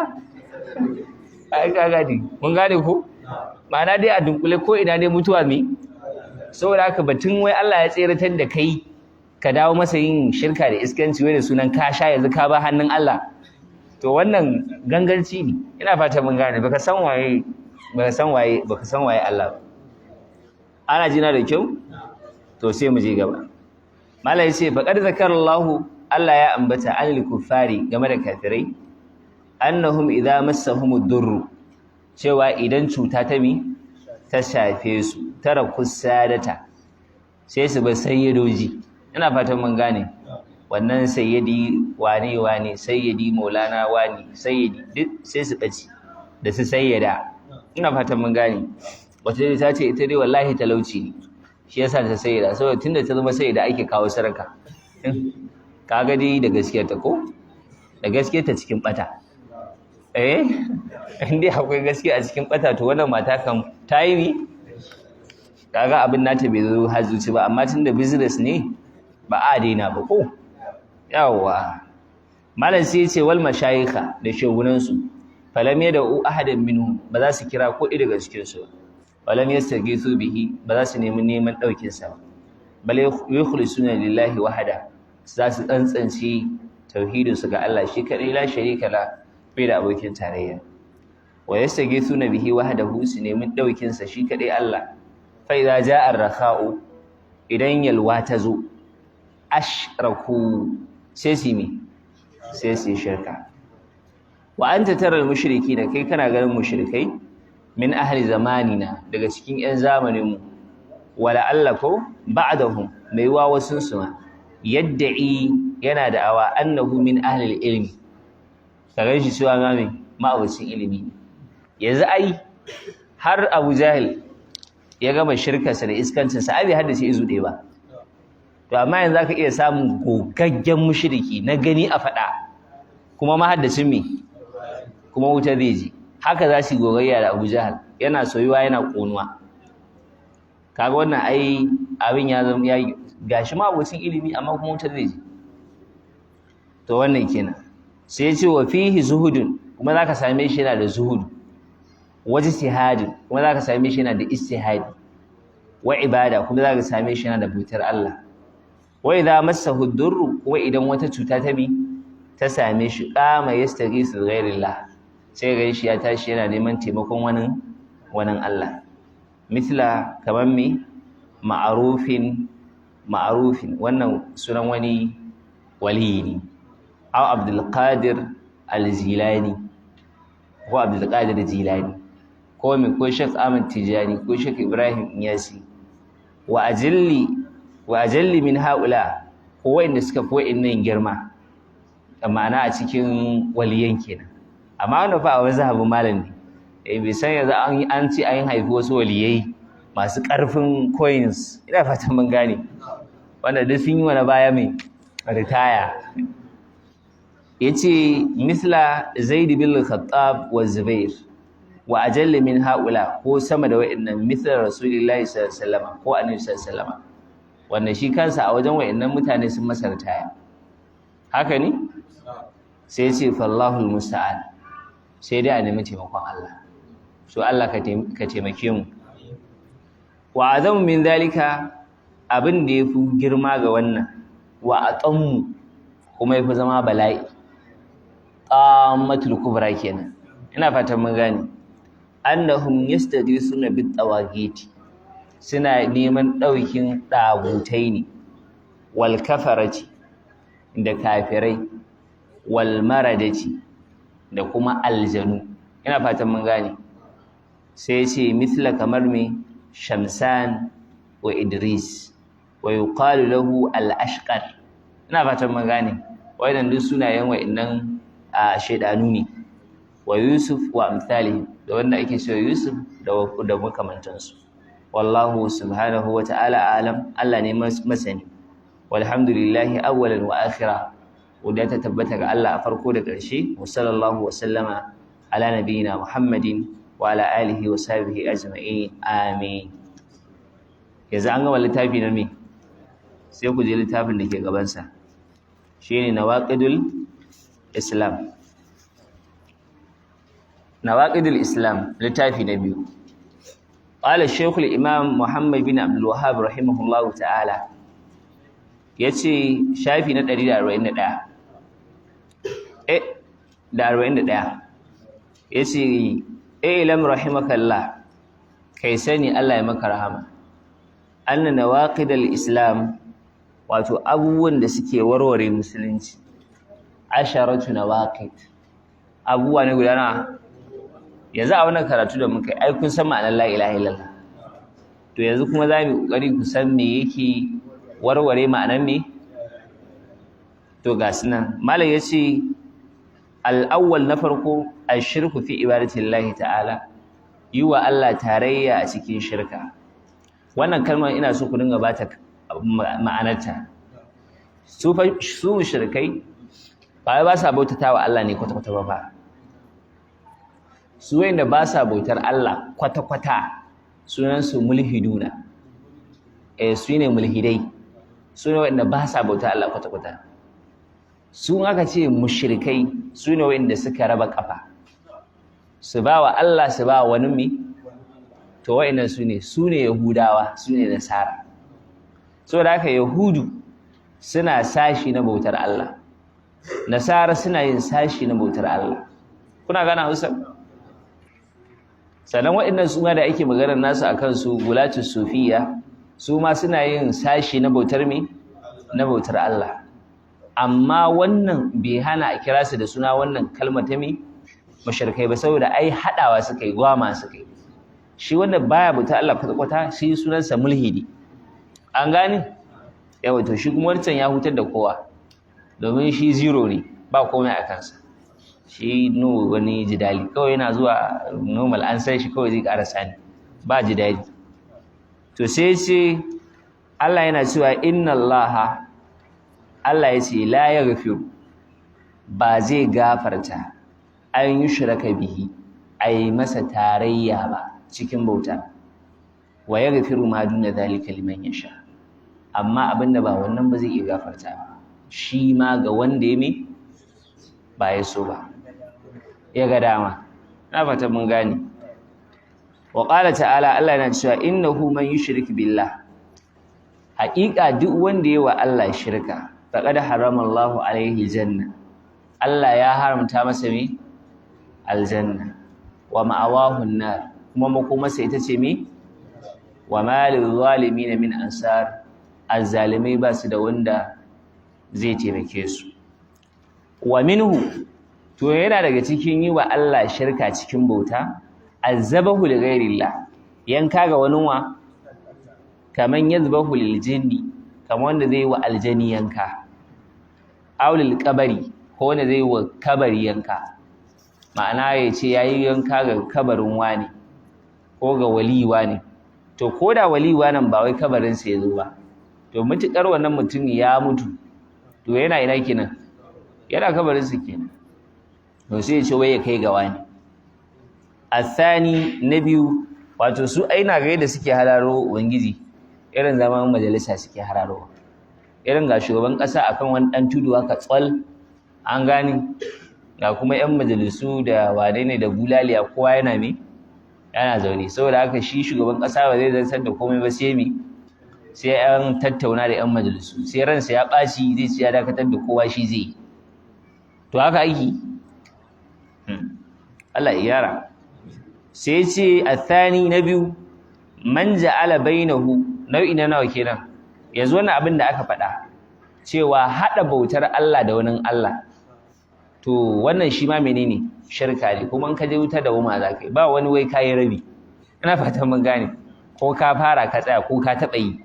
ai ka gane mun gane ko ma'ana dai a dunkule ko ina dai mutuwa me saboda haka batun wai Allah ya tseratar da kai ka dawo masa yin shirka da iskanci wai da sunan ka sha yanzu ka ba hannun Allah to wannan ganganci ne ina fata mun gane baka san waye Allah ana jina da kyau to sai mu je gaba malai yace faqad zakarallahu Allah ya ambata anil kuffari game da kafirai annahum idza massahumud durr cewa idan cuta ta mi ta shafe su tara kusadata sai su bar sayyidoji ina fatan mun gane wannan sayyidi wane sayyidi maulana wani sayyidi duk sai su bace da su sayyada ina fatan mun gane wata ta ce ita dai wallahi talauci ne shi yasa ta sayyida saboda tunda ta zama sayyida ake kawo sarka kaga dai da gaskiyar ta ko da gaskiyar ta cikin bata indai akwai gaskiya a cikin bata to wannan mata kan ta yi mi kaga abin nata bai zo har zuci ba amma tunda business ne ba a daina ba ko yawa malam sai yace wal mashayikha da shugunan su falam yad'u ahadan minhum ba za su kira ko daga cikin su falam yastagisu bihi ba za su nemi neman daukin sa bal yukhlisuna lillahi wahda za su tsantsance tauhidin su ga Allah shi kadai la sharika la bai da abokin tarayya wa yastaghithuna bihi wahdahu su nemi daukin sa shi kadai Allah fa idza jaa ar-rakha'u idan yalwa ta zo ashraku sai su shirka wa anta taral mushrikina kai kana ganin mushrikai min ahli zamanina daga cikin ƴan zamanin mu wala allako ba'dahum mai wa wasun su ma yad'i yana da awa annahu min ahli ilmi kaga shi cewa ma'abucin ilimi yanzu ai har Abu Jahil ya gama shirkarsa da iskancinsa ai bai haddace izu ɗaya ba to amma yanzu zaka iya samun gogaggen mushriki na gani a faɗa kuma mahaddacin me kuma wuta zai ji haka za su gogayya da Abu Jahal yana soyuwa yana ƙonuwa kaga wannan ai abin ya zama ya gashi ma abocin ilimi amma kuma wuta zai ji to wannan kenan sai ya ce wa fihi zuhudun kuma zaka same shi yana da zuhudu wajtihadin kuma zaka same shi yana da istihadi wa ibada kuma zaka same shi yana da bautar Allah wa idza massahu ad-durr wa idan wata cuta ta same shi qama yastaghisu ghairillah sai ga shi ya tashi yana neman taimakon wani Allah mithla kaman me ma'rufin wannan sunan wani wali ne aw Abdul Qadir al-Jilani ko Abdul Qadir al-Jilani ko me ko Sheikh Ahmad Tijani ko Sheikh Ibrahim Iyasi wa ajalli min haula ko wanda suka fi wa'annan girma ma'ana a cikin waliyan kenan amma wannan fa a mazhabin malam ne bai san yanzu an ce an haifi wasu waliyai masu ƙarfin coins ina fatan mun gane wanda duk sun yi wani baya mai ritaya yace misla Zaid bin Khattab wa Zubair wa ajalli min haula ko sama da wa'annan misla Rasulullahi sallallahu alaihi wasallam ko Annabi sallallahu alaihi wasallam wanda shi kansa a wajen wa'annan mutane sun masa ritaya haka ne sai ya ce fallahul musta'an sai dai a nemi taimakon Allah so Allah ka taimake mu wa azamu min zalika abin da yafi girma ga wannan wa atammu kuma yafi zama bala'i qamatul kubra kenan ina fatan mun gane annahum yastadisuna bit tawagiti suna neman daukin dagutai ne wal kafarati da kafirai wal maradati da kuma aljanu ina fatan mun gane sai ce mithla kamar me Shamsan wa Idris wa yuqalu lahu al-ashqar ina fatan mun gane wayannan duk sunayen wayannan shaydanu ne wa Yusuf wa amsalih da wanda ake cewa Yusuf da makamantansu wallahu subhanahu wa ta'ala alam Allah ne masani walhamdulillahi awwalan wa akhira wadda ta tabbata ga Allah a farko da ƙarshe wa sallallahu wa sallama ala nabiyina Muhammadin wa ala alihi wa sahbihi ajma'in amin yanzu an gama littafi na me sai ku je littafin da ke gaban sa shine nawaqidul islam littafi na biyu qala shaykhul imam Muhammad bin Abdul Wahhab rahimahullahu ta'ala yace shafi na 141 da 41 yace lam rahimakallah kai sani Allah ya maka rahama anna nawaqidal islam wato abubuwan da suke warware musulunci asharatu nawaqid abubuwa ne guda na yanzu a wannan karatu da muka ai kun san ma'anar la ilaha illallah to yanzu kuma za mu kokari ku san me yake warware ma'anar me to ga sunan malam yace al-awwal na farko ashirku fi ibadatillahi ta'ala yi wa Allah tarayya a cikin shirka wannan kalmar ina so ku dinga bata ma'anarta su mushrikai ba sa bautatawa Allah ne kwata-kwata ba su wanda ba sa bautar Allah kwata-kwata sunansu mulhiduna su ne mulhidai su ne wanda ba sa bautar Allah kwata-kwata su aka ce mushrikai su ne wanda suka raba kafa su ba wa Allah su ba wani mi to wa'annan su ne yahudawa su ne nasara saboda haka yahudu suna sashi na bautar Allah, nasara suna yin sashi na bautar Allah. Kuna gane Hausa? Sannan waɗannan su ma da ake maganar nasu akan su gulatus sufiya, su ma suna yin sashi na bautar me? Na bautar Allah. Amma wannan bai hana a kira su da suna wannan kalmar ta me? Mushrikai ba, saboda ai hadawa suka yi, gwama suka yi. Shi wanda baya bautar Allah kwata-kwata shi sunansa mulhidi. An gane? Yawa to shi kuma wancan ya hutar da kowa, domin shi zero ne, ba komai a kansa. Shi no wani jidali, kawai yana zuwa normal an sai shi kawai zai karasa ne, ba jidali. To sai ce Allah yana cewa inna Allah, Allah ya ce la yaghfiru, ba zai gafarta an yushraka bihi, ai masa tarayya ba cikin bauta, wa yaghfiru ma duna zalika liman yasha. Amma abinda ba wannan ba zai iya gafarta ba, shi ma ga wanda ya me ba ya so ba, ya ga dama. Na fata mun gane. Wa qala ta'ala, Allah yana cewa innahu man yushrik billah, haƙiƙa duk wanda yayi wa Allah shirka faqad harama Allahu alaihi janna, Allah ya haramta masa me aljanna, wa ma'awahu an-nar, kuma makomarsa ita ce me wa ma lil zalimin min ansar, azzalimai ba su da wanda zai taimake su. Wa minhu, to yana daga cikin yi wa Allah shirka cikin bauta, azzabahu li ghairillah, yanka ga wani wa, kaman yazbahu lil jinni, kaman wanda zai wa aljani yanka, aw lil qabri, ko wanda zai wa kabari yanka. Ma'ana ya ce yayi yanka ga kabarin wani ko ga wali wani, to koda wali wanan ba wai kabarin sa yazo ba, to mutukar wannan mutum ya mutu, to yana ina kenan, yana kabarin sa kenan. To sai ya ce wai ya kai ga wani. Athani, na biyu, wato su aina ga yadda suke hararo ubangiji, irin zaman majalisa suke hararo, irin ga shugaban kasa akan wani dan tudu haka tswal, an gani, ga kuma yan majalisu da wane ne da bulaliya, kowa yana me yana zaune. Saboda haka shi shugaban kasa ba zai zantar da komai ba sai me sai an tattauna da yan majalisu, sai ransa ya ɓaci zai ci ya dakatar da kowa shi zai yi. To haka aiki Allah ya yara. Sai ce athani, na biyu, man ja'ala bainahu, nau'i na nawa kenan, yanzu wannan abin da aka faɗa cewa haɗa bautar Allah da wani Allah, to wannan shi ma menene shirka ne, kuma in ka je wuta da wuma za ka yi, ba wani wai kayi rabi. Ina fatan mun gane, ko ka fara ka tsaya ko ka taɓa yi,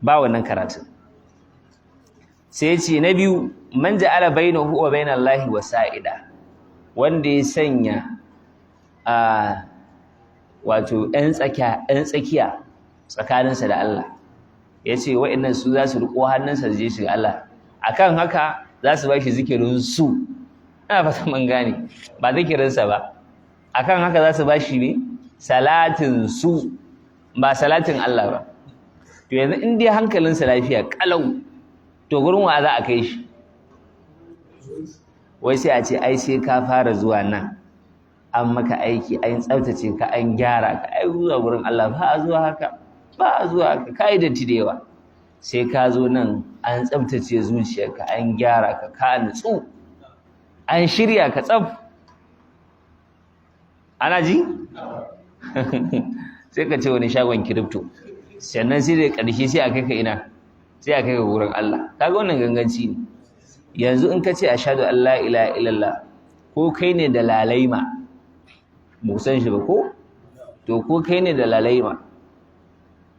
ba wannan karatun. Sai ce na biyu, man ja'ala bainahu wa bainallahi wasa'ida, wanda ya sanya wato ‘yan tsakiya tsakaninsa da Allah, ya ce wa'innan su za su riƙo hannunsa su je shi ga Allah, akan haka za su ba shi zikirin su. Ina fata mun gane, ba zikirinsa ba, akan haka za su ba shi ne salatin su, ba salatin Allah ba. To yanzu in dai hankalinsa lafiya ƙalau, to gurin wa za a kai shi? Wai sai a ce ai sai ka fara zuwa nan, an maka aiki, an tsaftace ka, an gyara ka, ai zuwa gurin Allah ba a zuwa haka, ba a zuwa haka, ka yi datti da yawa. Sai ka zo nan an tsaftace zuciyarka, an gyara ka, ka nutsu, an shirya ka tsaf. Ana ji? Sai ka ce wani shagon kiripto, sannan sai da ƙarshe sai a kai ka ina, sai a kai ka gurin Allah. Kaga wannan ganganci ne. Yanzu in ka ce ashhadu an la ilaha illallah, ko kai ne da lalaima, mu san shi ba ko? To ko kai ne da lalaima,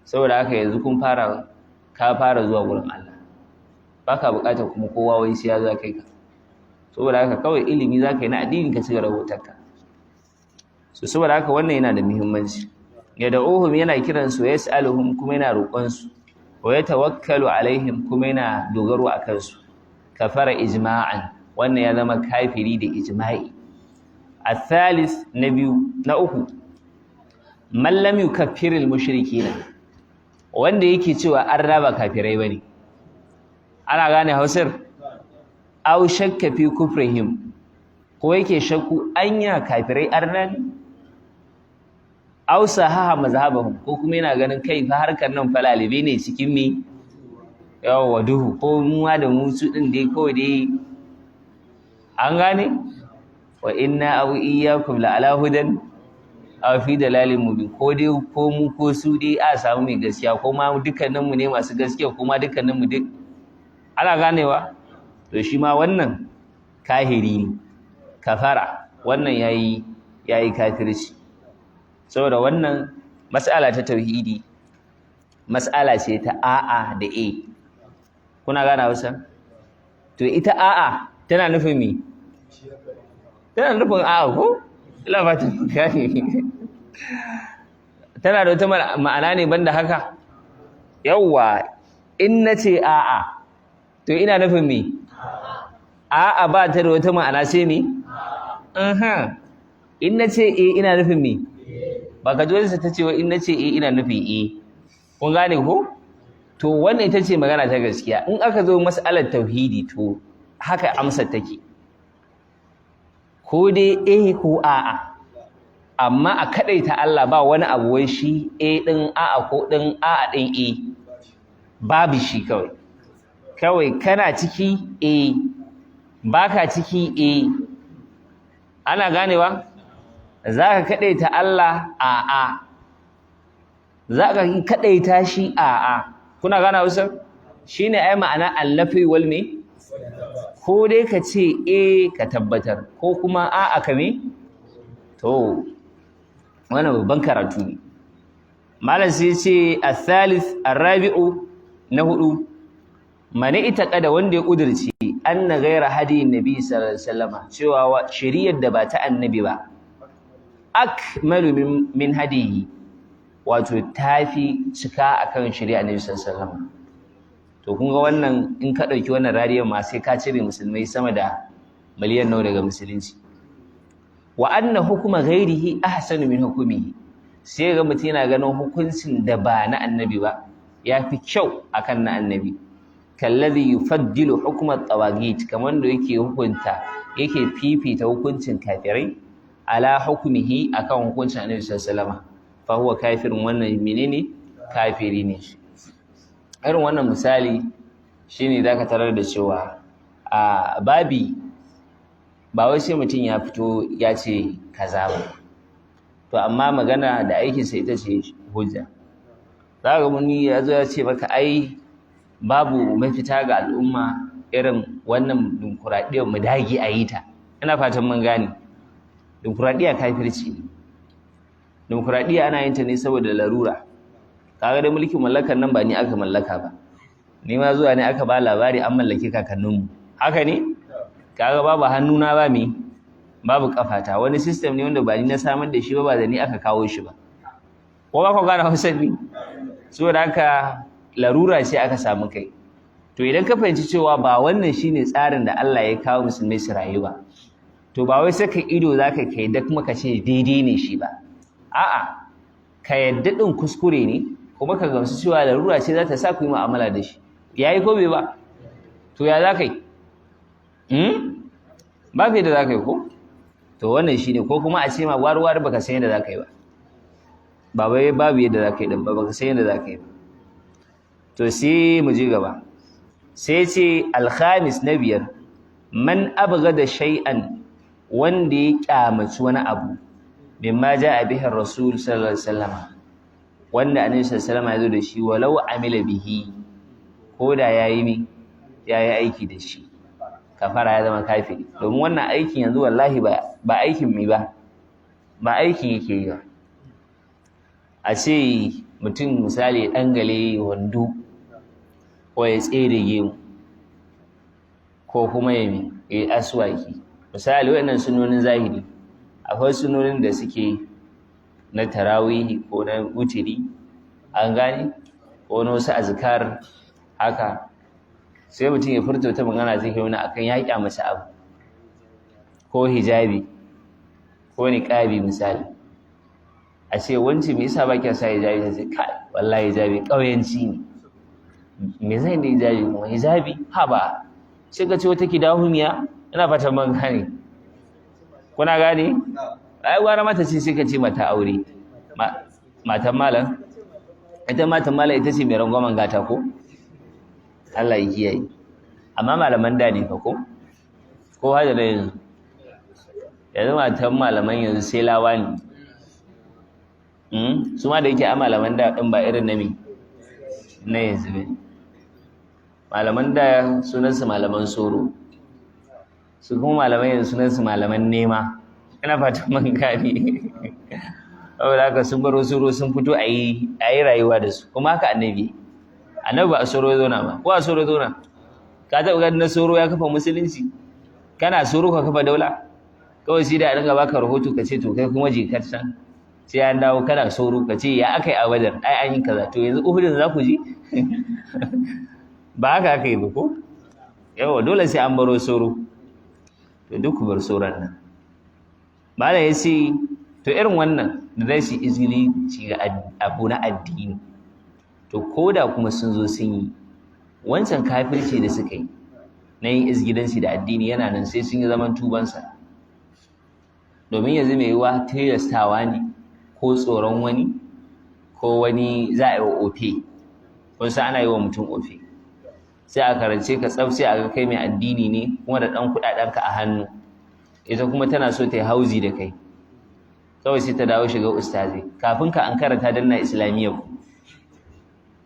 saboda haka yanzu ka fara zuwa gurin Allah, baka buƙatar kuma kowa wai sai ya zo kai ka. Saboda haka kawai ilimi za ka yi na addini ka cigaba da bautarka. So saboda haka wannan yana da muhimmanci. Yad'uhum, yana kiransu, wa yas'aluhum, kuma yana roƙonsu, wa yatawakkalu alaihim, kuma yana dogaro a kansu. Kafara ijma'an, wannan ya zama kafiri da ijma'i. Athalith, na uku, man lam yukaffiril mushrikina, wanda yake cewa an raba kafirai bane. Ana gane Hausar? Aw shakka fi kufrihim, ko yake shakku anya kafirai arna ne? Aw sahaha mazhabahum, ko kuma yana ganin kai fa harkar nan falalibe ne cikin me yawa duhu ko muwa da musu din dai kawai dai an gane wa inna aw iyyakum la ala hudan aw fi dalalin mubin ko dai ko mu ko su dai a samu mai gaskiya ko ma dukkanin mu ne masu gaskiya ko ma dukkanin mu duk ana ganewa to shi ma wannan kahiri ne kafara wannan yayi kafirci saboda wannan mas'ala ta tauhidi mas'ala ce ta a'a da a kuna gane Hausa to ita a'a tana nufin me tana nufin a'a ko ila ba ta gane tana da wata ma'ana ne banda haka yawwa in nace a'a to ina nufin me a'a ba ta da wata ma'ana sai me in nace ina nufin me ba ka dole ta ce wa in nace ina nufin kun gane ko to wannan ita ce magana ta gaskiya in aka zo mas'alar tauhidi to haka amsar take ko dai ko a'a amma a kadaita Allah ba wani abu wai shi din a'a ko din a'a din babu shi kawai kana ciki baka ciki ana ganewa zaka kadaita Allah a'a zaka kadaita shi a'a kuna gane Hausa shine ai ma'ana allafi wal me ko dai ka ce ka tabbatar ko kuma a'a ka me to wannan babban karatu ne malam sai ce al-thalith ar-rabi'u na hudu mani ita kada wanda ya kudirce anna ghayra hadi nabi sallallahu alaihi wasallam cewa shari'ar da ba ta annabi ba akmalu min hadihi wato tafi cika akan shari'a annabi sallallahu alaihi wasallam to kun ga wannan in ka dauki wannan rariyar ma sai ka cire musulmai sama da miliyan nawa daga musulunci wa anna hukuma ghairihi ahsanu min hukumihi sai ga mutum yana ganin hukuncin da ba na annabi ba yafi kyau akan na annabi kallazi yufaddilu hukma at-tawagit kaman da yake fifita hukuncin kafirai ala hukmihi akan hukuncin annabi sallallahu alaihi wasallam fa huwa kafirun wannan menene kafiri ne irin wannan misali shine zaka tarar da cewa a babi ba wai sai mutum ya fito ya ce kaza ba to amma magana da aikinsa ita ce hujja za ga muni ya zo ya ce maka ai babu mafita ga al'umma irin wannan dimokuraɗiyyar mu dage a yi ta ina fatan mun gane dimokuraɗiyya kafirci ne dimokuraɗiyya ana yin ta ne saboda larura kaga da mulkin mallakar nan ba ni aka mallaka ba ni ma zuwa ne aka ba labari an mallaki kakanninmu haka ne kaga babu hannuna ba me babu kafata wani system ne wanda ba ni na samar da shi ba da ni aka kawo shi ba ko ba ku gane Hausa ne saboda haka larura ce aka samu kai to idan ka fahimci cewa ba wannan shine tsarin da Allah ya kawo musulmai su rayu ba to ba wai saka ido zaka kai da kuma ka ce daidai ne shi ba a'a ka yadda din kuskure ne kuma ka gamsu cewa larura ce za ta sa ku yi mu'amala da shi yayi ko bai ba to ya za ka yi ba fi da za ka yi ko to wannan shi ne ko kuma a ce ma gwari-gwari baka san yadda za ka yi ba ba bai babu yadda za ka yi ɗin ba baka san yadda za ka yi ba to sai mu je gaba sai ce alhamis na biyar man abgada shay'an wanda ya kyamaci wani abu mimma ja'a bihi rasul sallallahu alaihi wasallam wanda annabi sallallahu alaihi wasallam ya zo da shi walau amila bihi ko da yayi aiki da shi kafara ya zama kafiri domin wannan aikin yanzu wallahi ba aikin mai ba aikin yake yi ba a ce mutum misali ya dangale wando ko ya tsere gemu ko kuma ya yi aswaki misali waɗannan sunonin zahiri akwai sunonin da suke na tarawihi ko na wutiri an gane ko na wasu azkar haka sai mutum ya furta wata magana zai kai wani akan ya kyamace abu ko hijabi ko niqabi misali a ce wance me yasa baki sa hijabi sai kai wallahi hijabi kauyanci ne me zai da hijabi kuma hijabi ha ba sai ka ce wata kidahumiya ina fatan ban gane kuna gane ai gwara mata ce sai ka ce mata aure matan malam ita matan malam ita ce mai rangwamen gata ko Allah ya kiyaye amma malaman da ne fa ko haja da yanzu matan malaman yanzu sai lawa ne su ma da yake a malaman da ɗin ba irin na yanzu ne malaman da sunansu malaman soro su kuma malaman yanzu sunansu malaman nema ina fatan man gani saboda haka sun baro soro sun fito a yi rayuwa da su kuma haka annabi ba a soro zona ba ko a soro zona ka taɓa ganin na soro ya kafa musulunci kana soro ka kafa daula kawai sai da a dinga baka rahoto ka ce to kai kuma je ka can sai an dawo kana soro ka ce ya aka yi a Badar ai an yi kaza to yanzu Uhudin za ku ji ba haka aka yi ba ko yawa dole sai an baro soro to duk ku bar soron nan malam ya ce to irin wannan da zai su izini ci ga abu na addini to koda kuma sun zo sun yi wancan kafirci da suka yi na yin izgidanci da addini yana nan sai sun yi zaman tubansa domin yanzu mai yiwa tilastawa ne ko tsoron wani ko wani za a yi wa ofe kun san ana yi wa mutum ofe sai a karance ka tsaf sai a ga kai mai addini ne kuma da ɗan kuɗaɗenka a hannu ita kuma tana so ta yi hauzi da kai kawai sai ta dawo shiga ustazi kafin ka an karanta danna islamiyya ku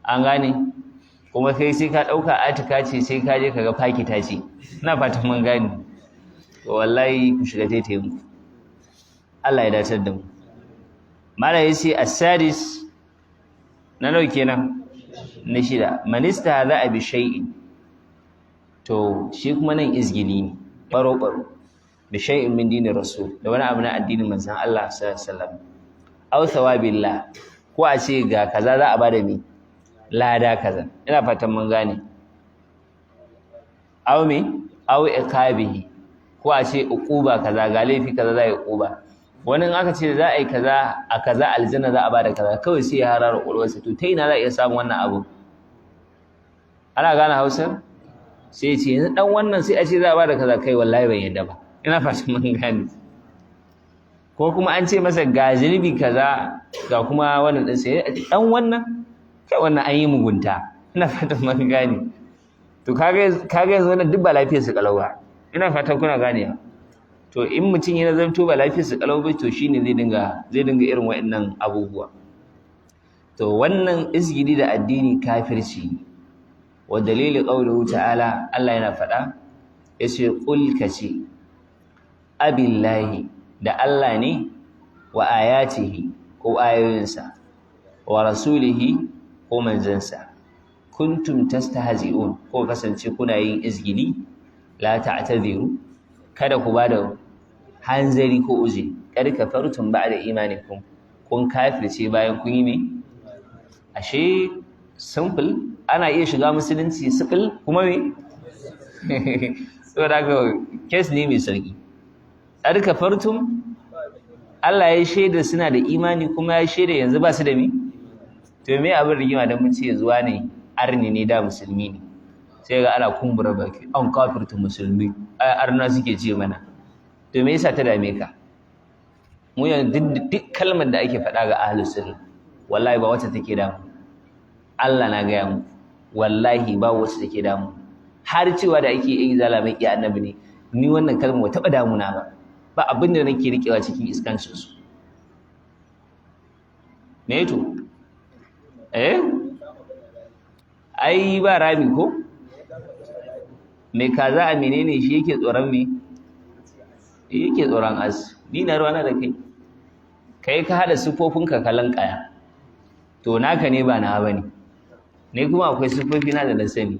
an gane kuma kai sai ka ɗauka atika ce sai ka je ka ga fakita ce ina fatan mun gane to wallahi ku shiga taitayin ku Allah ya dacar da mu mala yace as-sadis na nawa kenan na shida manista za a bi shay'in to shi kuma nan izgili ne baro bi shay'in min dinin rasul da wani abu na addinin manzon Allah sallallahu alaihi wasallam aw thawabillah ko a ce ga kaza za a bada mi lada kaza ina fatan mun gane aw iqabihi ko a ce uquba kaza ga laifi kaza za a yi uquba wani in aka ce za a yi kaza a kaza aljanna za a bada kaza kawai sai ya harara ƙwaƙwalwarsa to ta ina za a iya samun wannan abu ana gane Hausa sai ya ce yanzu dan wannan sai a ce za a bada kaza kai wallahi ban yadda ba ina fatan mun gane ko kuma an ce masa ga zunubi kaza ga kuma wannan din sai dan wannan kai wannan an yi mugunta ina fatan mun gane to kaga yanzu wannan duk ba lafiyar su kalau ba ina fatan kuna ganewa to in mutum yana zanto ba lafiyar su kalau bai to shine zai dinga irin waɗannan abubuwa to wannan izgidi da addini kafirci wa dalili qawluhu ta'ala Allah yana faɗa yace qul kace abillahi da Allah ne wa ayatihi ko ayoyinsa wa rasulihi ko manzansa kuntum tastahzi'un ko kasance kuna yin izgili la ta'tadiru kada ku bada hanzari ko uzi kar kafartum ba'da imanikum kun kafirce bayan kun yi me ashe simple ana iya shiga musulunci simple kuma me saboda haka case ne mai sauki kar kafartum Allah ya shaida suna da imani kuma ya shaida yanzu ba su da me to me abin rigima da mun ce zuwa ne arni ne da musulmi ne sai ga ana kumbura baki an kafirta musulmi ai arna suke ce mana to me yasa ta dame ka mu yanzu duk kalmar da ake faɗa ga ahlus sunna wallahi ba wacce take damu Allah na ga mu wallahi ba wacce take damu har cewa da ake yi zalamai ki annabi ne ni wannan kalmar ba taɓa damuna ba abin da nake rikewa cikin iskancin su me to ai ba rami ko me kaza a menene shi yake tsoron me yake tsoron as ni na ruwana da kai ka hada sifofinka kalan kaya to naka ne ba na bane ne kuma akwai sifofi na da na sani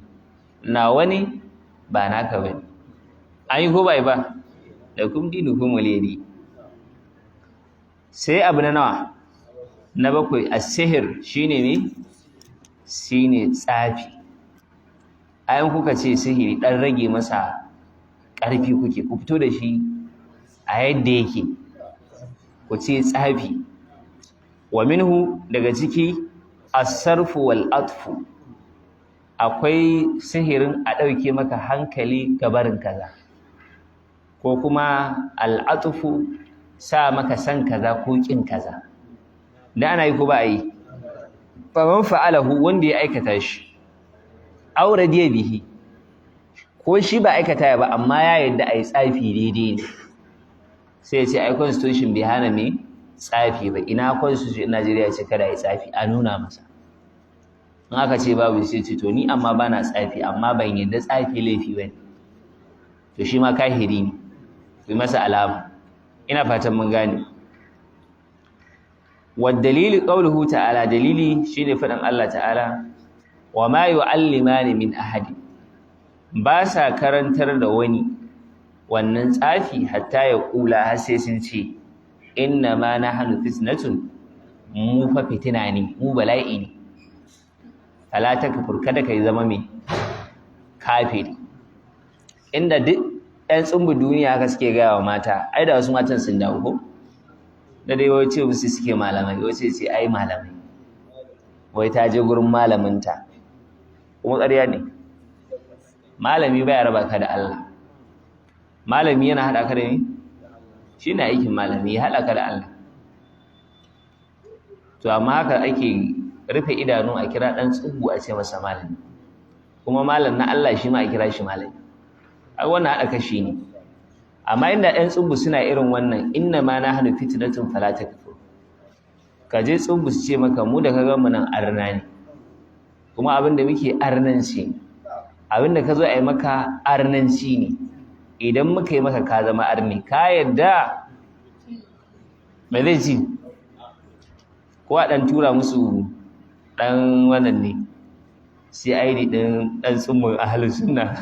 nawa ne ba naka bane an yi ko bai ba da kum dinukum waliyadi sai abu na nawa na bakwai as-sihr shine me shine tsafi ayan kuka ce sihiri dan rage masa ƙarfi kuke ku fito da shi a yadda yake ku ce tsafi wa minhu daga ciki as-sarfu wal atfu akwai sihirin a ɗauke maka hankali ga barin kaza ko kuma al-atfu sa maka san kaza ko kin kaza da ana yi ko ba a yi faman fa'alahu wanda ya aikata shi aure diya bihi ko shi ba aikata ba amma ya yadda a yi tsafi daidai ne sai ya ce ai constitution bai hana me tsafi ba ina constitution Najeriya ce kada yi tsafi a nuna masa in aka ce babu sai ce to ni amma bana tsafi amma ban yadda tsafi laifi bane to shi ma kahiri ne bi masa alama ina fatan mun gane wad dalili qawluhu ta'ala dalili shine fadan Allah ta'ala wa ma yu'allimani min ahadi ba sa karantar da wani wannan tsafi hatta ya kula har sai sun ce inna ma nahnu fitnatun mu fa fitina ne mu bala'i ne fala takfur kada kai zama mai kafiri inda duk ɗan tsumbu duniya haka suke gaya wa mata ai da wasu matan sun dawo ko da dai wai ce musu suke malamai wai ce ai malamai wai ta je gurin malaminta kuma ƙarya ne malami baya raba ka da Allah malami yana haɗa ka da ni shi ne aikin malami ya haɗa ka da Allah to amma haka ake rufe idanu a kira ɗan tsubu a ce masa malami kuma malam na Allah shi ma a kira shi malami ai wannan haɗa kashi ne amma inda ɗan tsubu suna irin wannan inna ma na hanu fitnatun fala takfur ka je tsubu su ce maka mu da ka ga mu nan arna ne kuma abin da muke arnanci ne abin da ka zo a yi maka arnanci ne idan muka yi maka ka zama arni ka yadda mai zai ci ko a ɗan tura musu ɗan wannan ne CID ɗan tsumin ahalin sunna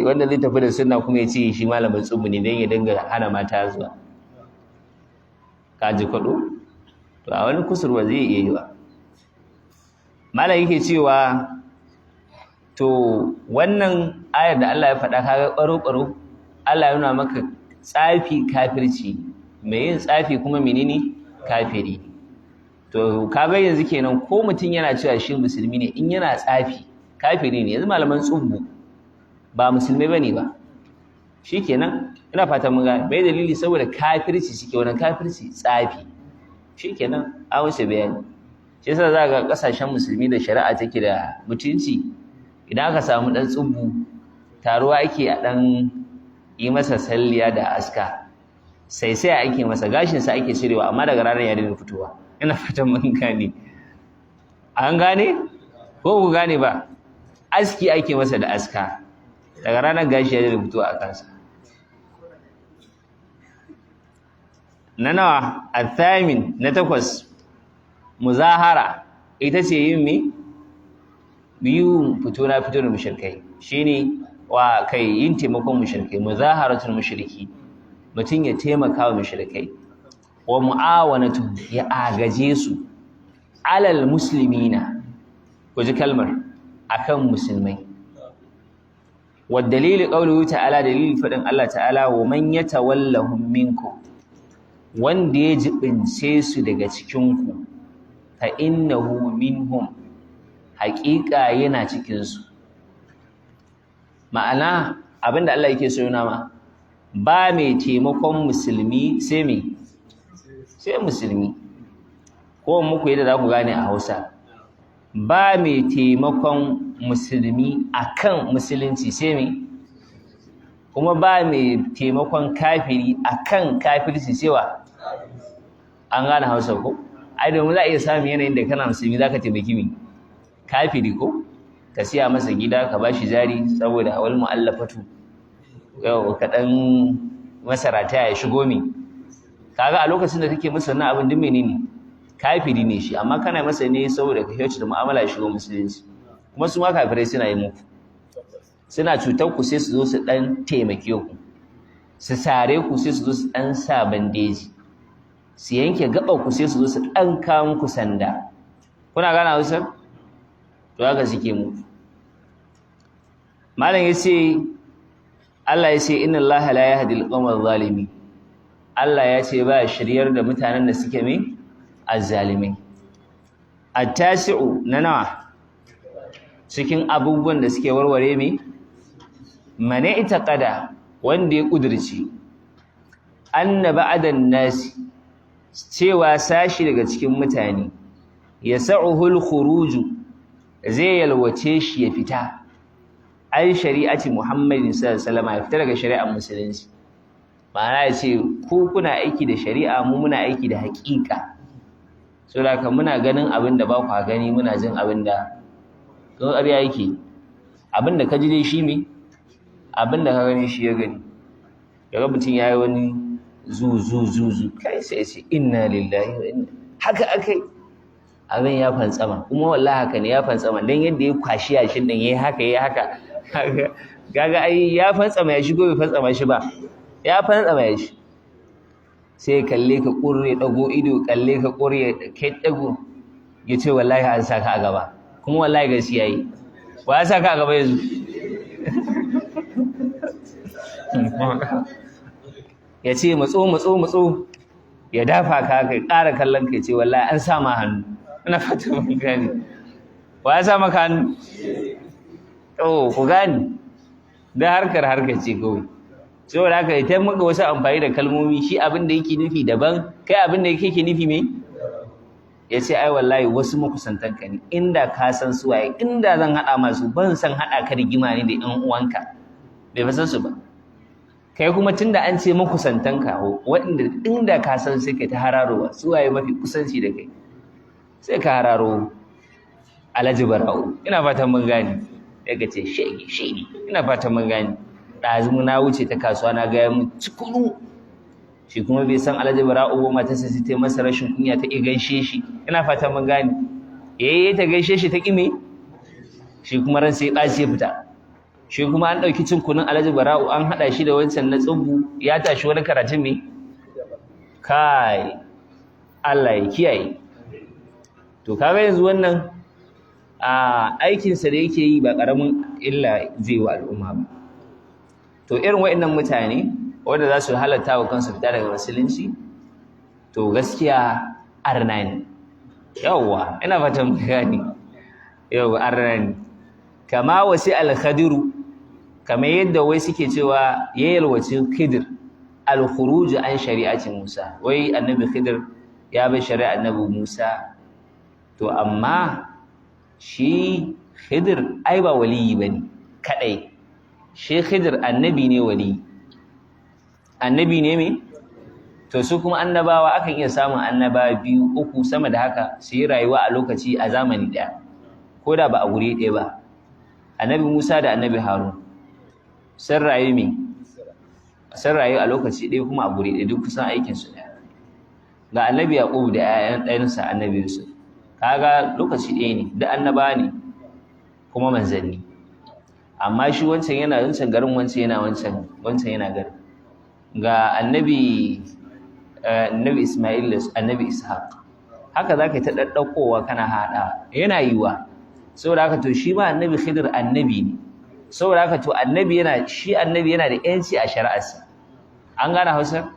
wanda zai tafi da sunna kuma ya ce shi malamin tsumin ne don ya dinga hana mata zuwa ka ji kwaɗo to a wani kusurwa zai iya yi ba malam yake cewa to wannan ayar da Allah ya faɗa kaga ɓaro-ɓaro Allah ya nuna maka tsafi kafirci mai yin tsafi kuma menene kafiri to kaga yanzu kenan ko mutum yana cewa shi musulmi ne in yana tsafi kafiri ne yanzu malaman tsubbu ba musulmai bane ba shikenan ina fatan mun ga bai dalili saboda kafirci suke wannan kafirci tsafi shikenan an wuce bayani shi yasa za ga kasashen musulmi da shari'a take da mutunci idan aka samu dan tsubbu taruwa ake a dan yi masa salliya da aska sai ake masa gashin sa ake cirewa amma daga ranar ya daina fitowa ina fatan mun gane an gane ko ku gane ba aski ake masa da aska daga ranar gashi ya daina fitowa a kansa na nawa athamin na 8 muzahara ita ce yin me biyu fito na fito da mushrikai shine wa kai yin taimakon mushrikai muzaharatul mushriki mutum ya taimaka wa mushrikai wa muawanatu ya agaje su alal muslimina waje kalmar akan musulmai wa dalili qawluhu ta'ala dalili fadin Allah ta'ala wa man yatawallahum minkum wanda ya jibince su daga cikin ku fa innahu minhum haqiqa yana cikin su ma'ana abinda Allah yake so yana ma ba mai taimakon musulmi sai me sai musulmi ko muku yadda za ku gane a Hausa ba mai taimakon musulmi akan musulunci sai me kuma ba mai taimakon kafiri akan kafirci sai wa an gane Hausa ko ai domin za a iya samun yanayin da kana musulmi zaka taimaki me kafiri ko ka siya masa gida ka bashi jari saboda awal mu'allafatu yau ka dan masarata ya shigo mi kaga a lokacin da kake masa wannan abin din menene kafiri ne shi amma kana masa ne saboda ka hiyarci da mu'amala ya shigo musulunci kuma su ma kafirai suna yi muku suna cutar ku sai su zo su dan taimake ku su sare ku sai su zo su dan sa bandeji su yanke gaban ku sai su zo su dan kawo muku sanda kuna gane Hausa to haka suke muku malam yace Allah yace inna Allaha la yahdi al-qawma adh-dhalimin Allah yace ba shiryar da mutanen da suke me azzalimai at-tasi'u na nawa cikin abubuwan da suke warware me mane itaqada wanda ya kudirci anna ba'dan nasi cewa sashi daga cikin mutane yas'uhul khuruju zai yalwace shi ya fita ai shari'ati Muhammadin sallallahu alaihi wasallam ya fita daga shari'ar musulunci ma'ana ya ce ku kuna aiki da shari'a mu muna aiki da haƙiƙa so da haka muna ganin abin da ba ku gani muna jin abin da don ƙarya yake abin da ka ji dai shi ne abin da ka gani shi ya gani daga mutum ya yi wani zu kai sai ce inna lillahi wa inna haka akai abin ya fantsama kuma wallahi haka ne ya fantsama dan yadda ya kwashi yashin nan yayi haka gaga ai ya fantsama ya shigo bai fantsama shi ba ya fantsama ya shi sai kalle ka kurre dago ido kalle ka kurre kai dago yace wallahi an saka a gaba kuma wallahi gaskiya yi wa ya saka a gaba yanzu ya ce matso ya dafa ka kai ƙara kallon ka ce wallahi an sa ma hannu ina fata mun gane wa ya sa maka hannu to ku gane da harkar ce kawai saboda haka ita maka wasu amfani da kalmomi shi abin da yake nufi daban kai abin da yake nufi me ya ce ai wallahi wasu makusantan ka ne inda ka san su waye inda zan haɗa masu ban san haɗa ka rigima ne da ƴan uwanka bai fa san su ba kai kuma tunda an ce makusantan ka waɗanda inda ka san sai kai ta hararowa su waye mafi kusanci da kai sai ka hararo Alhaji Barau ina fatan mun gane daga ce shege ina fatan mun gane ɗazu na wuce ta kasuwa na ga mu cikuru shi kuma bai san Alhaji Barau ba matarsa sai ta masa rashin kunya ta ki gaishe shi ina fatan mun gane ta gaishe shi ta ki me shi kuma ran sai ɓaci ya fita shi kuma an ɗauki cin kunun Alhaji Barau an haɗa shi da wancan na tsubu ya tashi wani karatun me kai Allah ya kiyaye to kaga yanzu wannan aikinsa da yake yi ba ƙaramin illa zai wa al'umma ba to irin waɗannan mutane wanda za su halatta wa kansu fita daga musulunci to gaskiya arna ne yawwa ina fatan gani yawwa arna ne kama wasi al-khadiru kamar yadda wai suke cewa ya yalwaci khidir al-khuruj an shari'ati Musa wai annabi khidir ya bi shari'ar annabi Musa to amma shi khidir ai ba waliyi bane kadai shi khidir annabi ne wali annabi ne me to su kuma annabawa akan iya samun annaba 2 3 sama da haka su yi rayuwa a lokaci a zamani daya ko da ba a guri ɗaya ba annabi Musa da annabi Harun sun rayu a lokaci ɗaya kuma a guri ɗaya duk kusan aikin su ɗaya ga annabi Yaqub da ɗayansa annabi Yusuf kaga lokaci ɗaya ne da annaba ne kuma manzanni amma shi wancan yana wancan garin wancan yana wancan yana garin ga annabi Ismail da annabi Ishaq haka zaka ta daddakowa kana hada yana yiwa saboda haka to shi ma annabi Khidir annabi ne saboda haka to annabi yana da yanci a shari'arsa an gane Hausa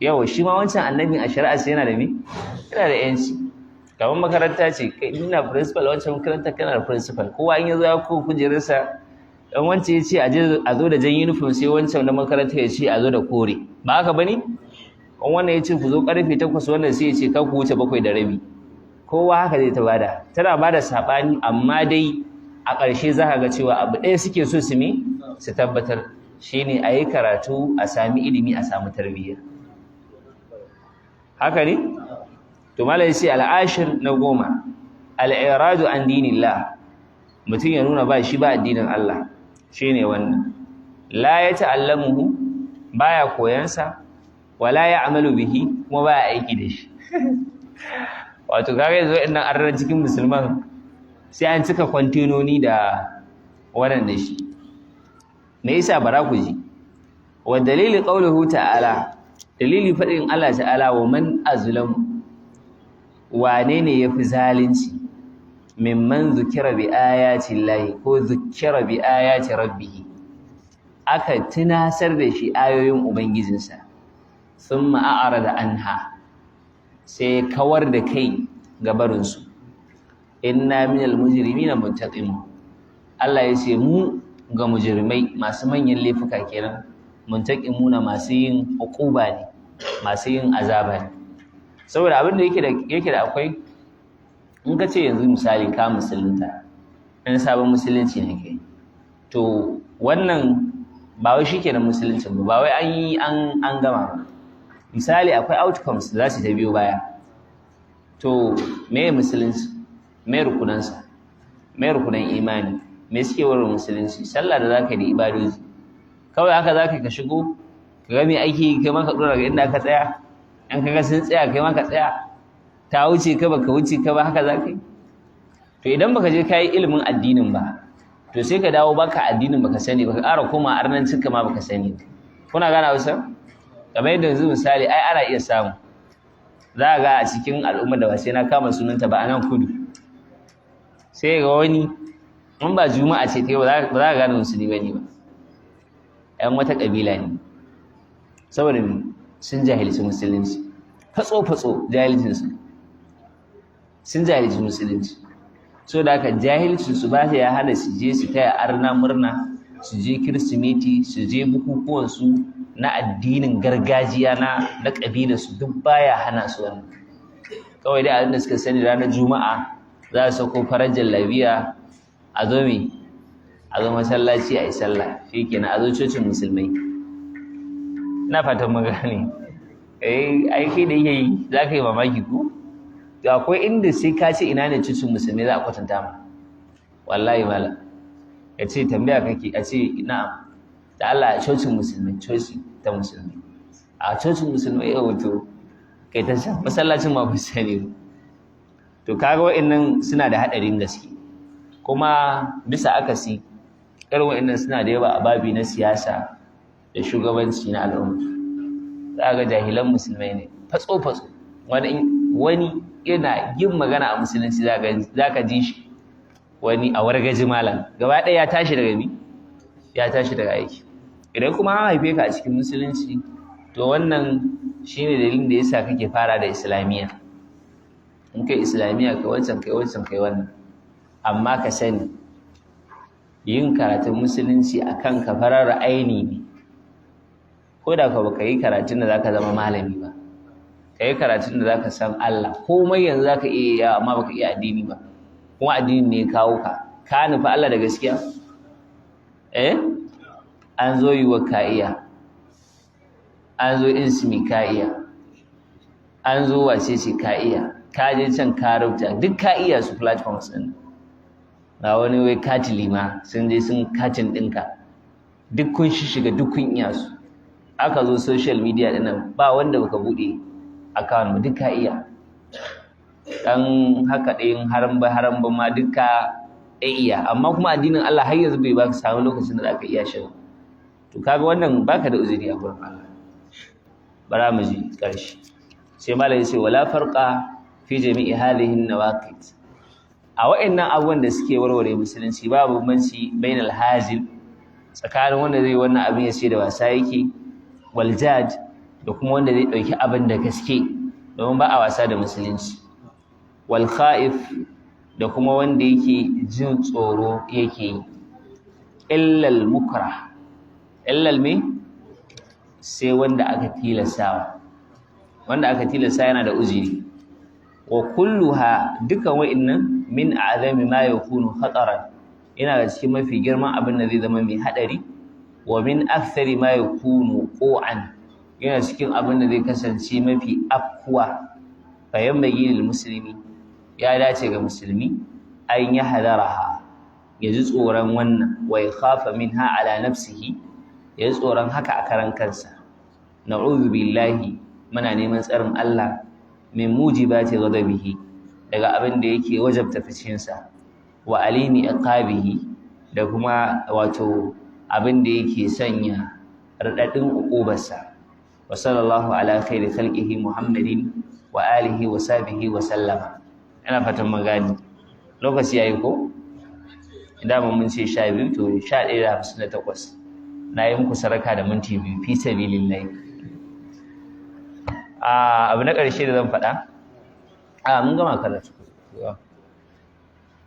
yawa shi ma wancan annabin a shari'arsa yana da me yana da yanci kamar makaranta ce kai ina principal wancan makaranta kana da principal kowa in yazo ya ko kujerarsa dan wancan ya ce a zo da jan uniform sai wancan na makaranta ya ce a zo da kore ba haka bane kan wannan ya ce ku zo karfe 8 wannan sai ya ce ka ku wuce 7:30 kowa haka zai ta bada tana bada sabani amma dai a ƙarshe za ka ga cewa abu ɗaya suke so su tabbatar shine a yi karatu a sami ilimi a samu tarbiyya haka ne to malai sai al'ashir na 10 al-iradu an dinillah mutum ya nuna ba shi ba addinin Allah shine wannan la ya ta'allamuhu baya koyansa wala ya'malu bihi kuma baya aiki da shi wato kaga yanzu waɗannan arran cikin musulman sai an cika kwantenoni da wannan da shi me yasa bara ku ji wa dalili qawluhu ta'ala dalili fadin Allah ta'ala wa man azlamu wane ne yafi zalunci mimman zukira bi ayati llahi ko zukira bi ayati rabbih aka tunasar da shi ayoyin ubangijinsa thumma a'rada anha sai kawar da kai ga barin su inna minal mujrimina muntaqimun Allah ya ce mu ga mujrimai masu manyan laifuka kenan muntaqimuna masu yin uquba ne masu yin azaba ne saboda abin da yake da akwai in ka ce yanzu misali ka musulunta in sabon musulunci ne kai to wannan ba wai shikenan musuluncin ba wai an yi an gama ba misali akwai outcomes da za su ta biyo baya to me musulunci me rukunansa me rukunan imani me suke wurin musulunci sallah da zaka yi da ibadoji kawai haka zaka ka shigo ka ga me aiki kai ma ka dora ga inda ka tsaya an kaga sun tsaya kai ma ka tsaya ta wuce ka baka wuce ka ba haka zaka yi to idan baka je kai ilimin addinin ba to sai ka dawo baka addinin baka sani baka ƙara koma arnancin ka ma baka sani kuna gane Hausa kamar yadda yanzu misali ai ana iya samu za ga a cikin al'umma da ba sai na kama sunanta ba a nan kudu sai ga wani in ba juma'a ce ta ba za ka gane musulmi bane ba ƴan wata kabila ne saboda sun jahilci musulunci fatso jahilcinsu sun jahilci musulunci so da haka jahilcinsu ba ya hana su je su taya arna murna su je kirsimeti su je bukukuwansu na addinin gargajiya na ƙabilarsu duk baya hana su wannan kawai dai abin da suka sani ranar juma'a za su sauko farar jallabiya a zo a zo masallaci a yi sallah shi kenan a zo cocin musulmai ina fatan mun gane ai kai da yake yi za ka yi mamaki ku da akwai inda sai ka ce ina ne cocin musulmai za a kwatanta ma wallahi mala ya ce tambaya kake a ce na'am da Allah a cocin musulmai coci ta musulmai a cocin musulmai ya wato kai ta sha masallacin ma sani to kaga wa'annan suna da hadarin gaske kuma bisa akasi irin wa'annan suna da yawa a babi na siyasa da shugabanci na al'umma za ga jahilan musulmai ne fatso wani yana yin magana a musulunci za ka ji shi wani a wargaji malam gaba ɗaya ya tashi daga aiki idan kuma an haife ka a cikin musulunci to wannan shine dalilin da yasa kake fara da islamiyya in kai islamiyya kai wancan kai wannan amma ka sani yin karatun musulunci akan ka farar aini ne ko da ka baka yi karatun da zaka zama malami ba ka yi karatun da zaka san Allah komai yanzu zaka iya amma baka iya addini ba kuma addini ne ya kawo ka nufi Allah da gaskiya an zo yi wa ka'iya an zo insimi ka'iya an zo wace ce ka'iya ka je can ka rubuta duk ka'iya su platforms din ga wani wai katili ma sun je sun katin ɗinka duk kun shiga duk kun iya su aka zo social media ɗin ba wanda baka buɗe account mu duk ka iya dan haka ɗayan haram ba ma duka iya amma kuma addinin Allah har yanzu bai baka samu lokacin da zaka iya shi to kaga wannan baka da uzuri a gurin Allah bara mu ji karshe sai malai sai wala farqa fi jami'i hadhihi an-nawaqit a wa'annan abubuwan da suke warware musulunci babu bambanci bainal hazil tsakanin wanda zai wannan abin ya ce da wasa yake wal jad da kuma wanda zai dauki abin da gaske domin ba a wasa da musulunci wal kha'if da kuma wanda yake jin tsoro yake yi illal mukrah illal me sai wanda aka tilasta yana da uzuri wa kulluha dukan wa'annan min a'zami ma yakunu khataran ina da cikin mafi girman abin da zai zama mai hadari wa min akthari ma yakunu qu'an yana cikin abin da zai kasance mafi afkuwa bayan bagilil muslimi ya dace ga musulmi an ya hadaraha ya ji tsoron wannan wa ya khafa minha ala nafsihi ya ji tsoron haka a karan kansa na'udhu billahi muna neman tsarin Allah min mujibati ghadabihi daga abin da yake wajabta fishinsa wa alimi iqabihi da kuma wato abin da yake sanya radadin uqubarsa wa sallallahu ala khairi khalqihi muhammadin wa alihi wa sahbihi wa sallama ina fatan magani lokaci yayi ko idan mun ce 12 to 11:58 nayi muku saraka da minti 2 fi sabilillah abu na ƙarshe da zan faɗa mun gama karatu